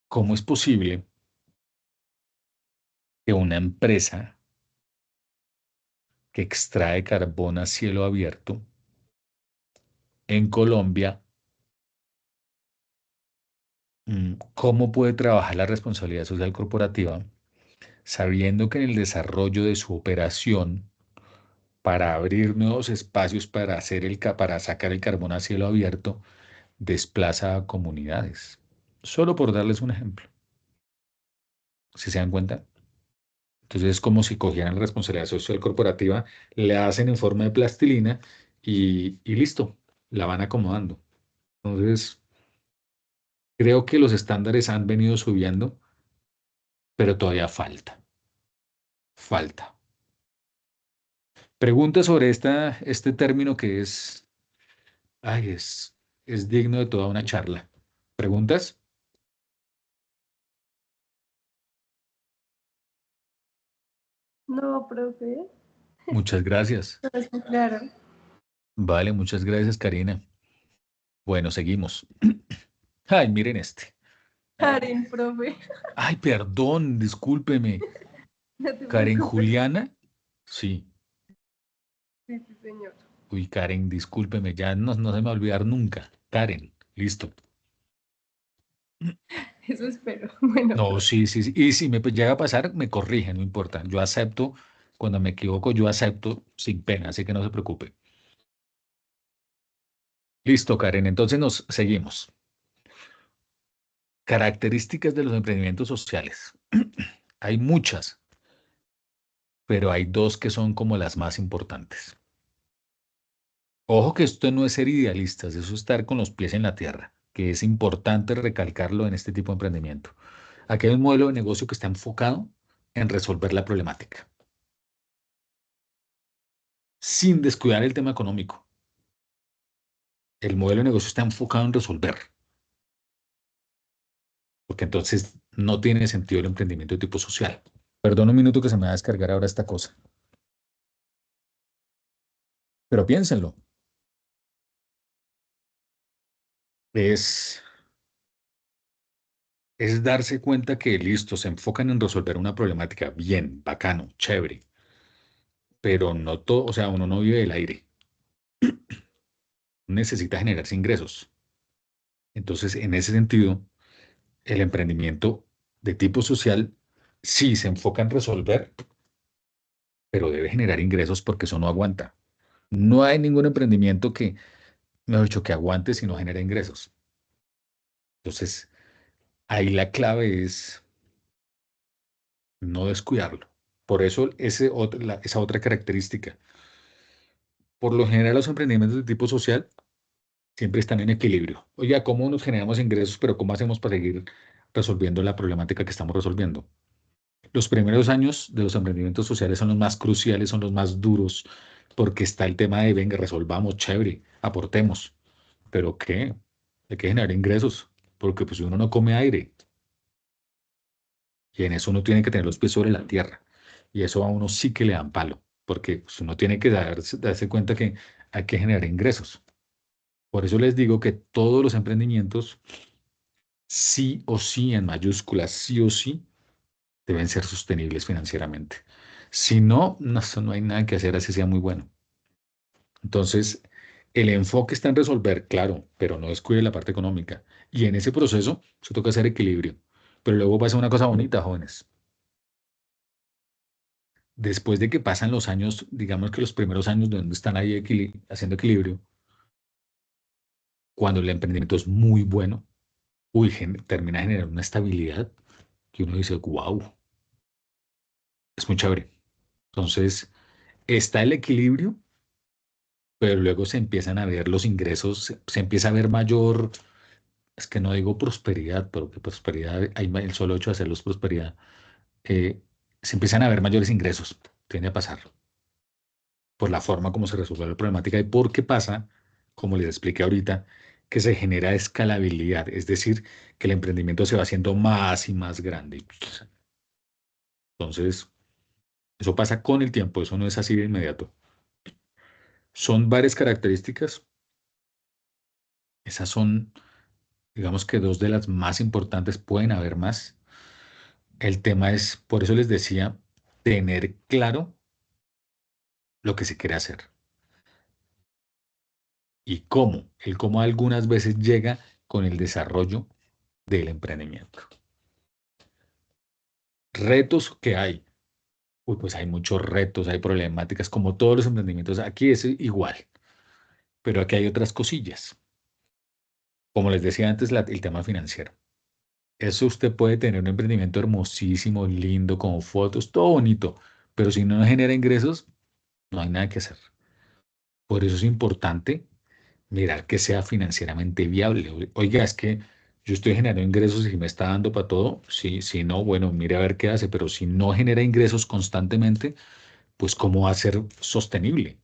Speaker 2: ¿Cómo es posible que una empresa que extrae carbón a cielo abierto en Colombia, cómo puede trabajar la responsabilidad social corporativa sabiendo que en el desarrollo de su operación, para abrir nuevos espacios para para sacar el carbón a cielo abierto, desplaza a comunidades? Solo por darles un ejemplo. ¿Si se dan cuenta? Entonces es como si cogieran la responsabilidad social corporativa, le hacen en forma de plastilina y listo, la van acomodando. Entonces, creo que los estándares han venido subiendo, pero todavía falta. Pregunta sobre este término que ay, es digno de toda una charla. ¿Preguntas?
Speaker 1: No, profe.
Speaker 2: Muchas gracias.
Speaker 1: No está claro.
Speaker 2: Vale, muchas gracias, Karina. Bueno, seguimos. Ay, miren este.
Speaker 1: Karen, profe.
Speaker 2: Ay, perdón, discúlpeme.
Speaker 1: No te
Speaker 2: Karen
Speaker 1: preocupes.
Speaker 2: Juliana. Sí.
Speaker 1: Sí, sí, señor.
Speaker 2: Uy, Karen, discúlpeme, ya no se me va a olvidar nunca. Karen, listo.
Speaker 1: Eso espero. Bueno,
Speaker 2: No,
Speaker 1: profe.
Speaker 2: sí, sí, sí. Y si me llega a pasar, me corrigen, no importa. Yo acepto, cuando me equivoco, yo acepto sin pena, así que no se preocupe. Listo, Karen, entonces nos seguimos. Características de los emprendimientos sociales. Hay muchas, pero hay dos que son como las más importantes. Ojo que esto no es ser idealistas, eso es estar con los pies en la tierra, que es importante recalcarlo en este tipo de emprendimiento. Aquí hay un modelo de negocio que está enfocado en resolver la problemática. sin descuidar el tema económico. El modelo de negocio está enfocado en resolver, porque entonces no tiene sentido el emprendimiento de tipo social. Perdón un minuto que se me va a descargar ahora esta cosa. Pero piénsenlo. Es darse cuenta que listo, se enfocan en resolver una problemática bien, bacano, chévere, pero no todo, o sea, uno no vive del aire, necesita generarse ingresos. Entonces, en ese sentido, el emprendimiento de tipo social sí se enfoca en resolver, pero debe generar ingresos porque eso no aguanta. No hay ningún emprendimiento que, mejor dicho, que aguante si no genera ingresos. Entonces, ahí la clave es no descuidarlo. Por eso esa otra característica. Por lo general, los emprendimientos de tipo social siempre están en equilibrio. Oiga, ¿cómo nos generamos ingresos, pero cómo hacemos para seguir resolviendo la problemática que estamos resolviendo? Los primeros años de los emprendimientos sociales son los más cruciales, son los más duros, porque está el tema de, venga, resolvamos, chévere, aportemos. ¿Pero qué? Hay que generar ingresos, porque pues uno no come aire. Y en eso uno tiene que tener los pies sobre la tierra. Y eso a uno sí que le dan palo, porque pues, uno tiene que darse cuenta que hay que generar ingresos. Por eso les digo que todos los emprendimientos, sí o sí, en mayúsculas, sí o sí, deben ser sostenibles financieramente. Si no, no, eso no hay nada que hacer así sea muy bueno. Entonces, el enfoque está en resolver, claro, pero no descuide la parte económica. Y en ese proceso se toca hacer equilibrio. Pero luego pasa una cosa bonita, jóvenes. Después de que pasan los años, digamos que los primeros años donde están ahí haciendo equilibrio, cuando el emprendimiento es muy bueno, uy, termina generando una estabilidad que uno dice, wow, es muy chévere. Entonces, está el equilibrio, pero luego se empiezan a ver los ingresos, se empieza a ver mayor, es que no digo prosperidad, pero que prosperidad, hay el solo hecho de hacerlos prosperidad, eh, se empiezan a ver mayores ingresos, tiende a pasar, por la forma como se resuelve la problemática y porque pasa, como les expliqué ahorita, que se genera escalabilidad, es decir, que el emprendimiento se va haciendo más y más grande. Entonces, eso pasa con el tiempo, eso no es así de inmediato. Son varias características, esas son, digamos que dos de las más importantes, pueden haber más. El tema es, por eso les decía, tener claro lo que se quiere hacer y cómo. El cómo algunas veces llega con el desarrollo del emprendimiento. Retos que hay. Uy, pues hay muchos retos, hay problemáticas, como todos los emprendimientos. Aquí es igual, pero aquí hay otras cosillas. Como les decía antes, el tema financiero. Eso usted puede tener un emprendimiento hermosísimo, lindo, con fotos, todo bonito, pero si no genera ingresos, no hay nada que hacer. Por eso es importante mirar que sea financieramente viable. Oiga, es que yo estoy generando ingresos y me está dando para todo. Si no, bueno, mire a ver qué hace, pero si no genera ingresos constantemente, pues ¿cómo va a ser sostenible?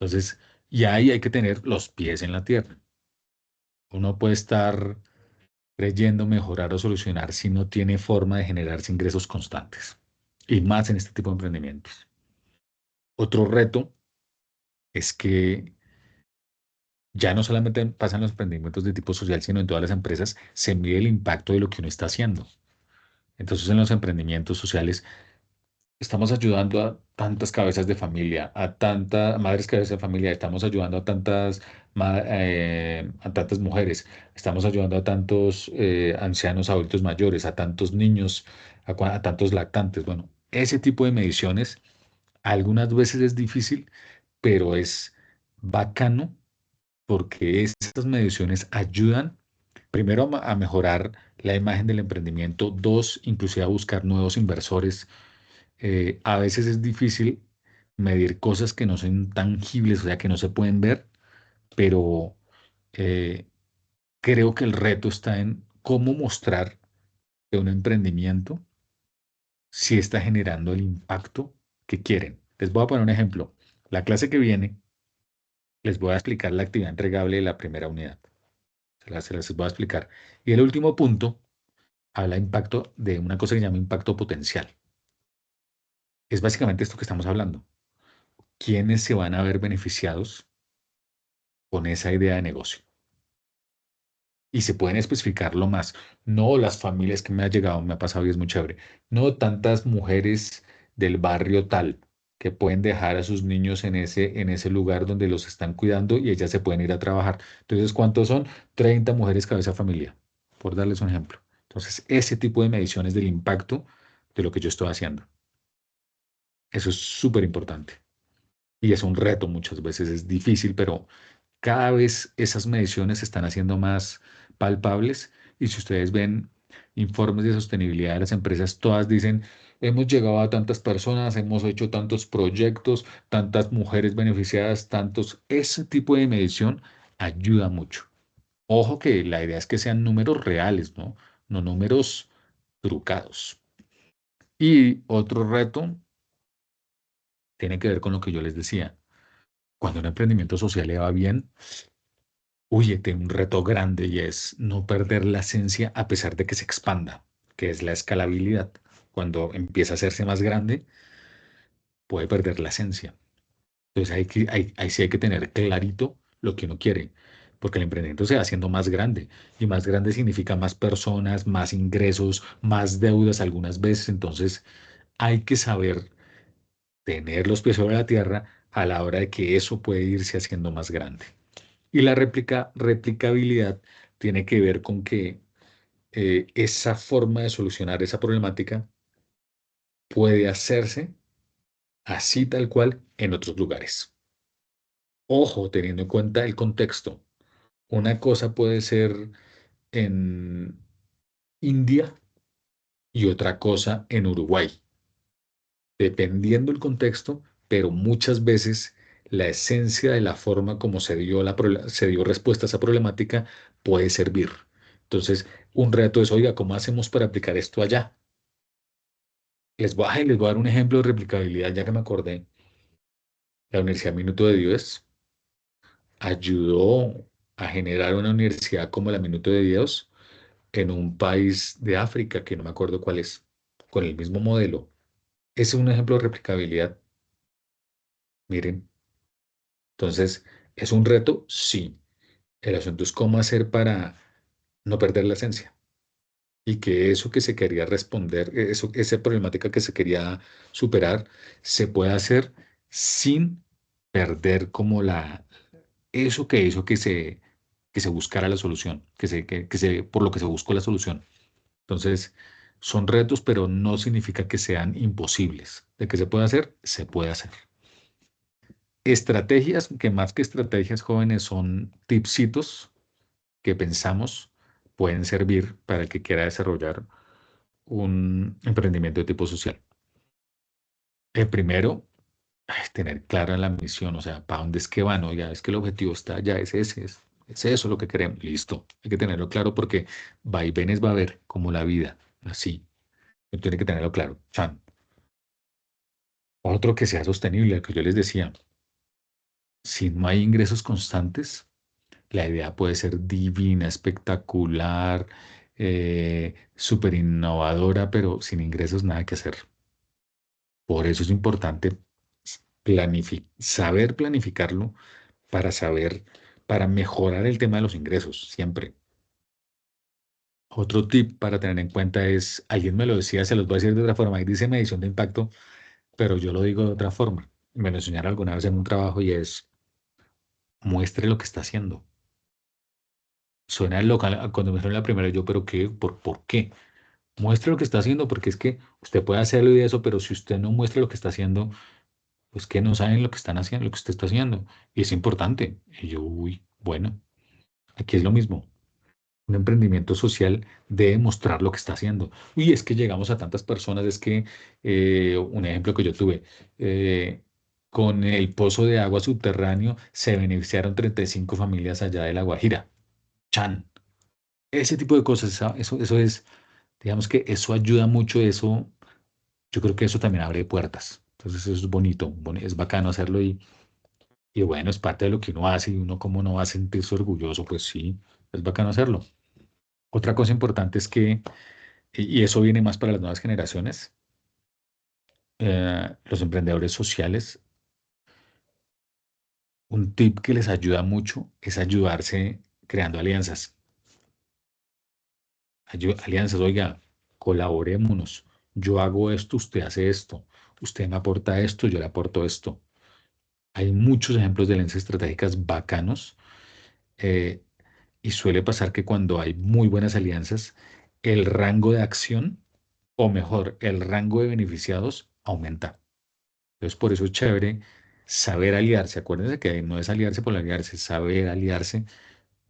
Speaker 2: Entonces, y ahí hay que tener los pies en la tierra. Uno puede estar creyendo mejorar o solucionar si no tiene forma de generarse ingresos constantes. Y más en este tipo de emprendimientos. Otro reto es que ya no solamente pasa en los emprendimientos de tipo social, sino en todas las empresas, se mide el impacto de lo que uno está haciendo. Entonces, en los emprendimientos sociales, estamos ayudando a tantas cabezas de familia, a tantas madres cabezas de familia, estamos ayudando a a tantas mujeres, estamos ayudando a tantos ancianos, adultos mayores, a tantos niños, a tantos lactantes. Bueno, ese tipo de mediciones algunas veces es difícil, pero es bacano porque estas mediciones ayudan primero a mejorar la imagen del emprendimiento, dos, inclusive a buscar nuevos inversores. A veces es difícil medir cosas que no son tangibles, o sea, que no se pueden ver, pero eh, creo que el reto está en cómo mostrar que un emprendimiento sí está generando el impacto que quieren. Les voy a poner un ejemplo. La clase que viene les voy a explicar la actividad entregable de la primera unidad. Se las voy a explicar. Y el último punto habla impacto de una cosa que se llama impacto potencial. Es básicamente esto que estamos hablando. ¿Quiénes se van a ver beneficiados con esa idea de negocio? Y se pueden especificarlo más. No las familias que me ha llegado, me ha pasado y es muy chévere. No tantas mujeres del barrio tal que pueden dejar a sus niños en ese lugar donde los están cuidando y ellas se pueden ir a trabajar. Entonces, ¿cuántos son? 30 mujeres cabeza familia, por darles un ejemplo. Entonces, ese tipo de mediciones del impacto de lo que yo estoy haciendo. Eso es súper importante. Y es un reto muchas veces, es difícil, pero cada vez esas mediciones se están haciendo más palpables y si ustedes ven informes de sostenibilidad de las empresas, todas dicen, hemos llegado a tantas personas, hemos hecho tantos proyectos, tantas mujeres beneficiadas, tantos... Ese tipo de medición ayuda mucho. Ojo que la idea es que sean números reales, ¿no? No números trucados. Y otro reto tiene que ver con lo que yo les decía. Cuando un emprendimiento social le va bien, uy, tiene un reto grande y es no perder la esencia a pesar de que se expanda, que es la escalabilidad. Cuando empieza a hacerse más grande, puede perder la esencia. Entonces ahí sí hay que tener clarito lo que uno quiere, porque el emprendimiento se va haciendo más grande y más grande significa más personas, más ingresos, más deudas algunas veces. Entonces hay que saber tener los pies sobre la tierra a la hora de que eso puede irse haciendo más grande. Y la replicabilidad tiene que ver con que esa forma de solucionar esa problemática puede hacerse así tal cual en otros lugares. Ojo, teniendo en cuenta el contexto. Una cosa puede ser en India y otra cosa en Uruguay, dependiendo el contexto, pero muchas veces la esencia de la forma como se dio respuesta a esa problemática puede servir. Entonces, un reto es, oiga, ¿cómo hacemos para aplicar esto allá? Les voy a dar un ejemplo de replicabilidad, ya que me acordé. La Universidad Minuto de Dios ayudó a generar una universidad como la Minuto de Dios en un país de África, que no me acuerdo cuál es, con el mismo modelo. Ese es un ejemplo de replicabilidad. Miren, entonces, ¿es un reto? Sí. El asunto es cómo hacer para no perder la esencia y que eso que se quería responder, esa problemática que se quería superar, se pueda hacer sin perder como eso que hizo que se buscara la solución, por lo que se buscó la solución. Entonces, son retos, pero no significa que sean imposibles. De que se puede hacer, se puede hacer. Estrategias, que más que estrategias jóvenes son tipsitos que pensamos pueden servir para el que quiera desarrollar un emprendimiento de tipo social. El primero es tener clara la misión, o sea, ¿para dónde es que van? Oiga, es que el objetivo está allá, es ese, es eso lo que queremos. Listo, hay que tenerlo claro porque vaivenes va a haber, como la vida, así. Tiene que tenerlo claro. Chan. Otro que sea sostenible, el que yo les decía, si no hay ingresos constantes, la idea puede ser divina, espectacular, súper innovadora, pero sin ingresos nada que hacer. Por eso es importante saber planificarlo para mejorar el tema de los ingresos, siempre. Otro tip para tener en cuenta es, alguien me lo decía, se los voy a decir de otra forma, ahí dice medición de impacto, pero yo lo digo de otra forma. Me lo enseñaron alguna vez en un trabajo y es, muestre lo que está haciendo. Suena local, cuando me suena la primera, yo, pero ¿qué? ¿Por qué? Muestre lo que está haciendo, porque es que usted puede hacerlo y eso, pero si usted no muestra lo que está haciendo, pues que no saben lo que están haciendo, lo que usted está haciendo. Y es importante. Y yo, uy, bueno, aquí es lo mismo. Un emprendimiento social debe mostrar lo que está haciendo. Uy, es que llegamos a tantas personas, es que un ejemplo que yo tuve, con el pozo de agua subterráneo se beneficiaron 35 familias allá de La Guajira. Chan. Ese tipo de cosas, eso es, digamos que eso ayuda mucho, eso, yo creo que eso también abre puertas. Entonces eso es bonito, es bacano hacerlo y Y bueno, es parte de lo que uno hace y uno como no va a sentirse orgulloso, pues sí, es bacano hacerlo. Otra cosa importante es que, y eso viene más para las nuevas generaciones, los emprendedores sociales, un tip que les ayuda mucho es ayudarse creando alianzas. Alianzas, oiga, colaborémonos. Yo hago esto, usted hace esto. Usted me aporta esto, yo le aporto esto. Hay muchos ejemplos de alianzas estratégicas bacanos, eh, y suele pasar que cuando hay muy buenas alianzas, el rango de acción, o mejor, el rango de beneficiados aumenta. Entonces, por eso es chévere saber aliarse. Acuérdense que no es aliarse por aliarse, es saber aliarse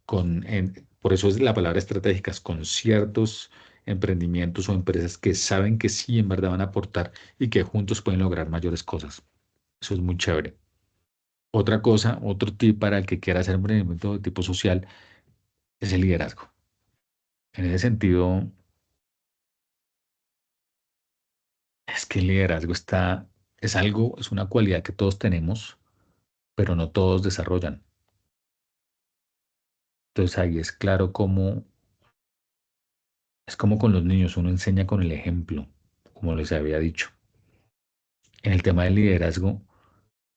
Speaker 2: por eso es la palabra estratégicas, con ciertos emprendimientos o empresas que saben que sí en verdad van a aportar y que juntos pueden lograr mayores cosas. Eso es muy chévere. Otra cosa, otro tip para el que quiera hacer emprendimiento de tipo social es el liderazgo. En ese sentido, es que el liderazgo es una cualidad que todos tenemos, pero no todos desarrollan. Entonces ahí es claro cómo, es como con los niños, uno enseña con el ejemplo, como les había dicho. En el tema del liderazgo,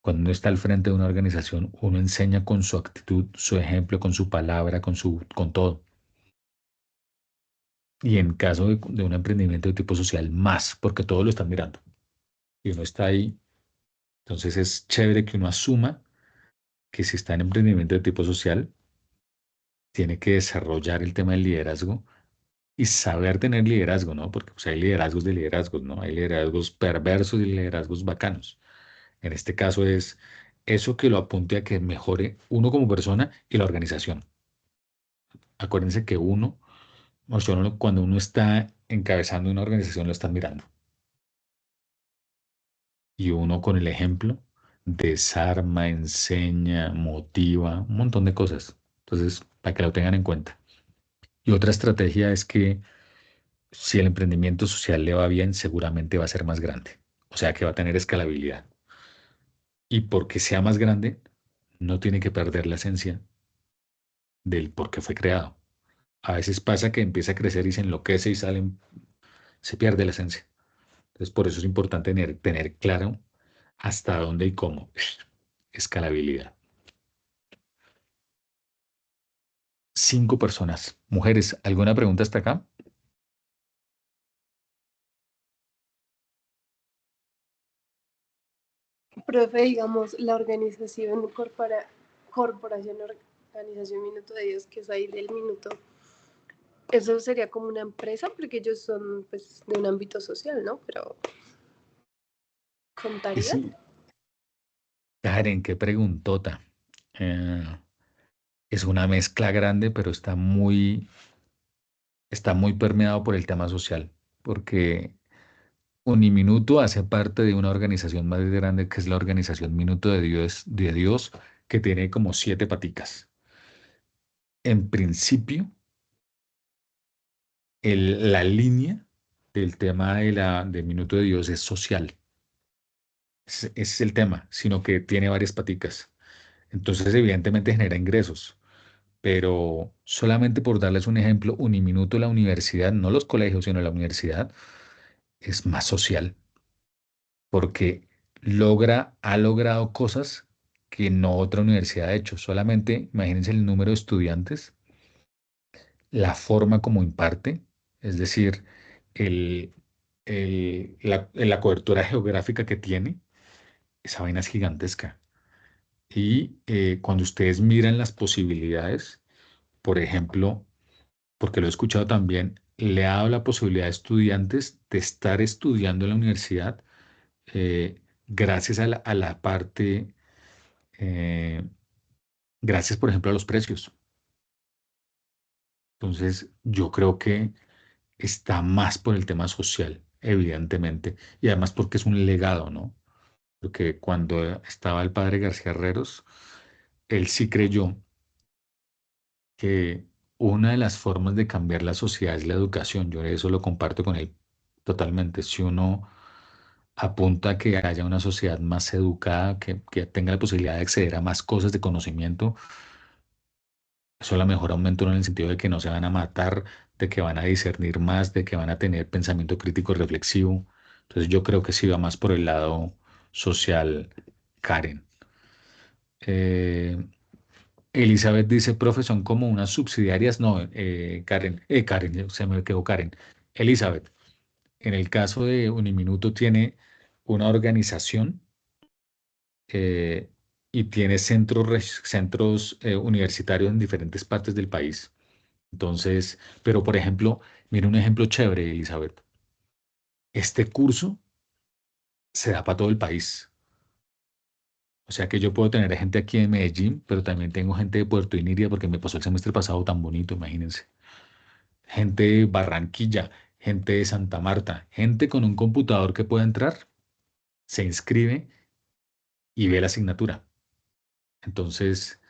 Speaker 2: cuando uno está al frente de una organización, uno enseña con su actitud, su ejemplo, con su palabra, con todo. Y en caso de un emprendimiento de tipo social, más, porque todos lo están mirando. Y uno está ahí. Entonces es chévere que uno asuma que si está en emprendimiento de tipo social, tiene que desarrollar el tema del liderazgo y saber tener liderazgo, ¿no? Porque pues, hay liderazgos de liderazgos, ¿no? Hay liderazgos perversos y liderazgos bacanos. En este caso es eso que lo apunte a que mejore uno como persona y la organización. Acuérdense que cuando uno está encabezando una organización, lo están mirando. Y uno con el ejemplo desarma, enseña, motiva, un montón de cosas. Entonces, para que lo tengan en cuenta. Y otra estrategia es que si el emprendimiento social le va bien, seguramente va a ser más grande. O sea que va a tener escalabilidad. Y porque sea más grande, no tiene que perder la esencia del por qué fue creado. A veces pasa que empieza a crecer y se enloquece y se pierde la esencia. Entonces, por eso es importante tener claro hasta dónde y cómo. Escalabilidad. 5 personas. Mujeres, ¿alguna pregunta hasta acá?
Speaker 1: Profe, digamos, la organización corporación, organización Minuto de Dios, que es ahí del minuto, eso sería como una empresa, porque ellos son pues de un ámbito social, ¿no? Pero ¿contaría?
Speaker 2: Sí. Karen, qué preguntota. Eh, es una mezcla grande, pero está muy permeado por el tema social, porque Uniminuto hace parte de una organización más grande que es la organización Minuto de Dios, que tiene como 7 paticas. En principio, la línea del tema de Minuto de Dios es social. Ese es el tema, sino que tiene varias paticas. Entonces, evidentemente genera ingresos, pero solamente por darles un ejemplo, Uniminuto, la universidad, no los colegios, sino la universidad, es más social, porque ha logrado cosas que no otra universidad ha hecho. Solamente imagínense el número de estudiantes, la forma como imparte, es decir, el, la cobertura geográfica que tiene, esa vaina es gigantesca. Y cuando ustedes miran las posibilidades, por ejemplo, porque lo he escuchado también, le ha dado la posibilidad a estudiantes de estar estudiando en la universidad, gracias a la parte, eh, gracias, por ejemplo, a los precios. Entonces, yo creo que está más por el tema social, evidentemente, y además porque es un legado, ¿no? Porque cuando estaba el padre García Herreros, él sí creyó que una de las formas de cambiar la sociedad es la educación. Yo eso lo comparto con él totalmente. Si uno apunta a que haya una sociedad más educada, que tenga la posibilidad de acceder a más cosas de conocimiento. Eso a lo mejor aumenta uno en el sentido de que no se van a matar, de que van a discernir más, de que van a tener pensamiento crítico reflexivo. Entonces yo creo que sí va más por el lado social, Karen. Eh, Elizabeth dice, profe, son como unas subsidiarias. No, Karen, se me quedó Karen. Elizabeth, en el caso de Uniminuto tiene una organización eh, y tiene centros universitarios en diferentes partes del país. Entonces, pero por ejemplo, mira un ejemplo chévere, Elizabeth. Este curso se da para todo el país. O sea que yo puedo tener gente aquí en Medellín, pero también tengo gente de Puerto Iniria porque me pasó el semestre pasado tan bonito, imagínense. Gente de Barranquilla, gente de Santa Marta, gente con un computador que pueda entrar, se inscribe y ve la asignatura. Entonces,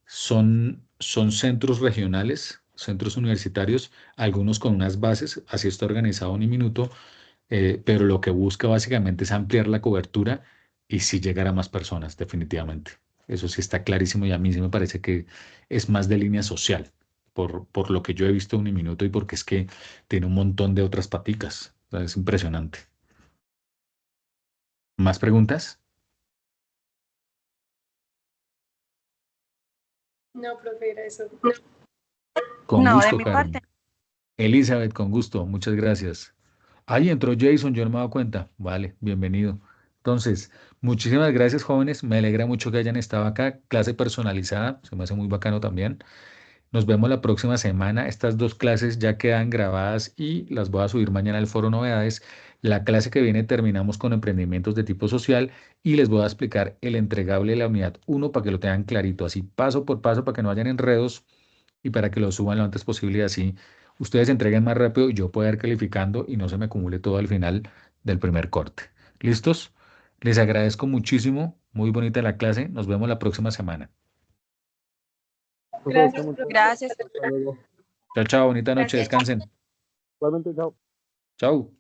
Speaker 2: son centros regionales, centros universitarios, algunos con unas bases, así está organizado Uniminuto, pero lo que busca básicamente es ampliar la cobertura y sí llegar a más personas, definitivamente. Eso sí está clarísimo y a mí sí me parece que es más de línea social, por lo que yo he visto en Uniminuto y porque es que tiene un montón de otras paticas. O sea, es impresionante. ¿Más preguntas?
Speaker 1: No, profe, era eso.
Speaker 2: Con
Speaker 3: No, de
Speaker 2: gusto,
Speaker 3: mi parte.
Speaker 2: Karen. Elizabeth, con gusto, muchas gracias. Ahí entró Jason, yo no me he dado cuenta. Vale, bienvenido. Entonces, muchísimas gracias, jóvenes. Me alegra mucho que hayan estado acá. Clase personalizada, se me hace muy bacano también. Nos vemos la próxima semana. Estas dos clases ya quedan grabadas y las voy a subir mañana al foro novedades. La clase que viene terminamos con emprendimientos de tipo social y les voy a explicar el entregable de la unidad 1 para que lo tengan clarito, así paso por paso para que no hayan enredos y para que lo suban lo antes posible y así ustedes entreguen más rápido y yo pueda ir calificando y no se me acumule todo al final del primer corte. ¿Listos? Les agradezco muchísimo. Muy bonita la clase. Nos vemos la próxima semana.
Speaker 5: Profe,
Speaker 1: Gracias,
Speaker 5: estamos
Speaker 1: profe.
Speaker 3: Gracias.
Speaker 5: hasta luego.
Speaker 2: Chao, chao. Bonita noche.
Speaker 4: Gracias.
Speaker 2: Descansen.
Speaker 5: Igualmente, chao.
Speaker 2: Chao.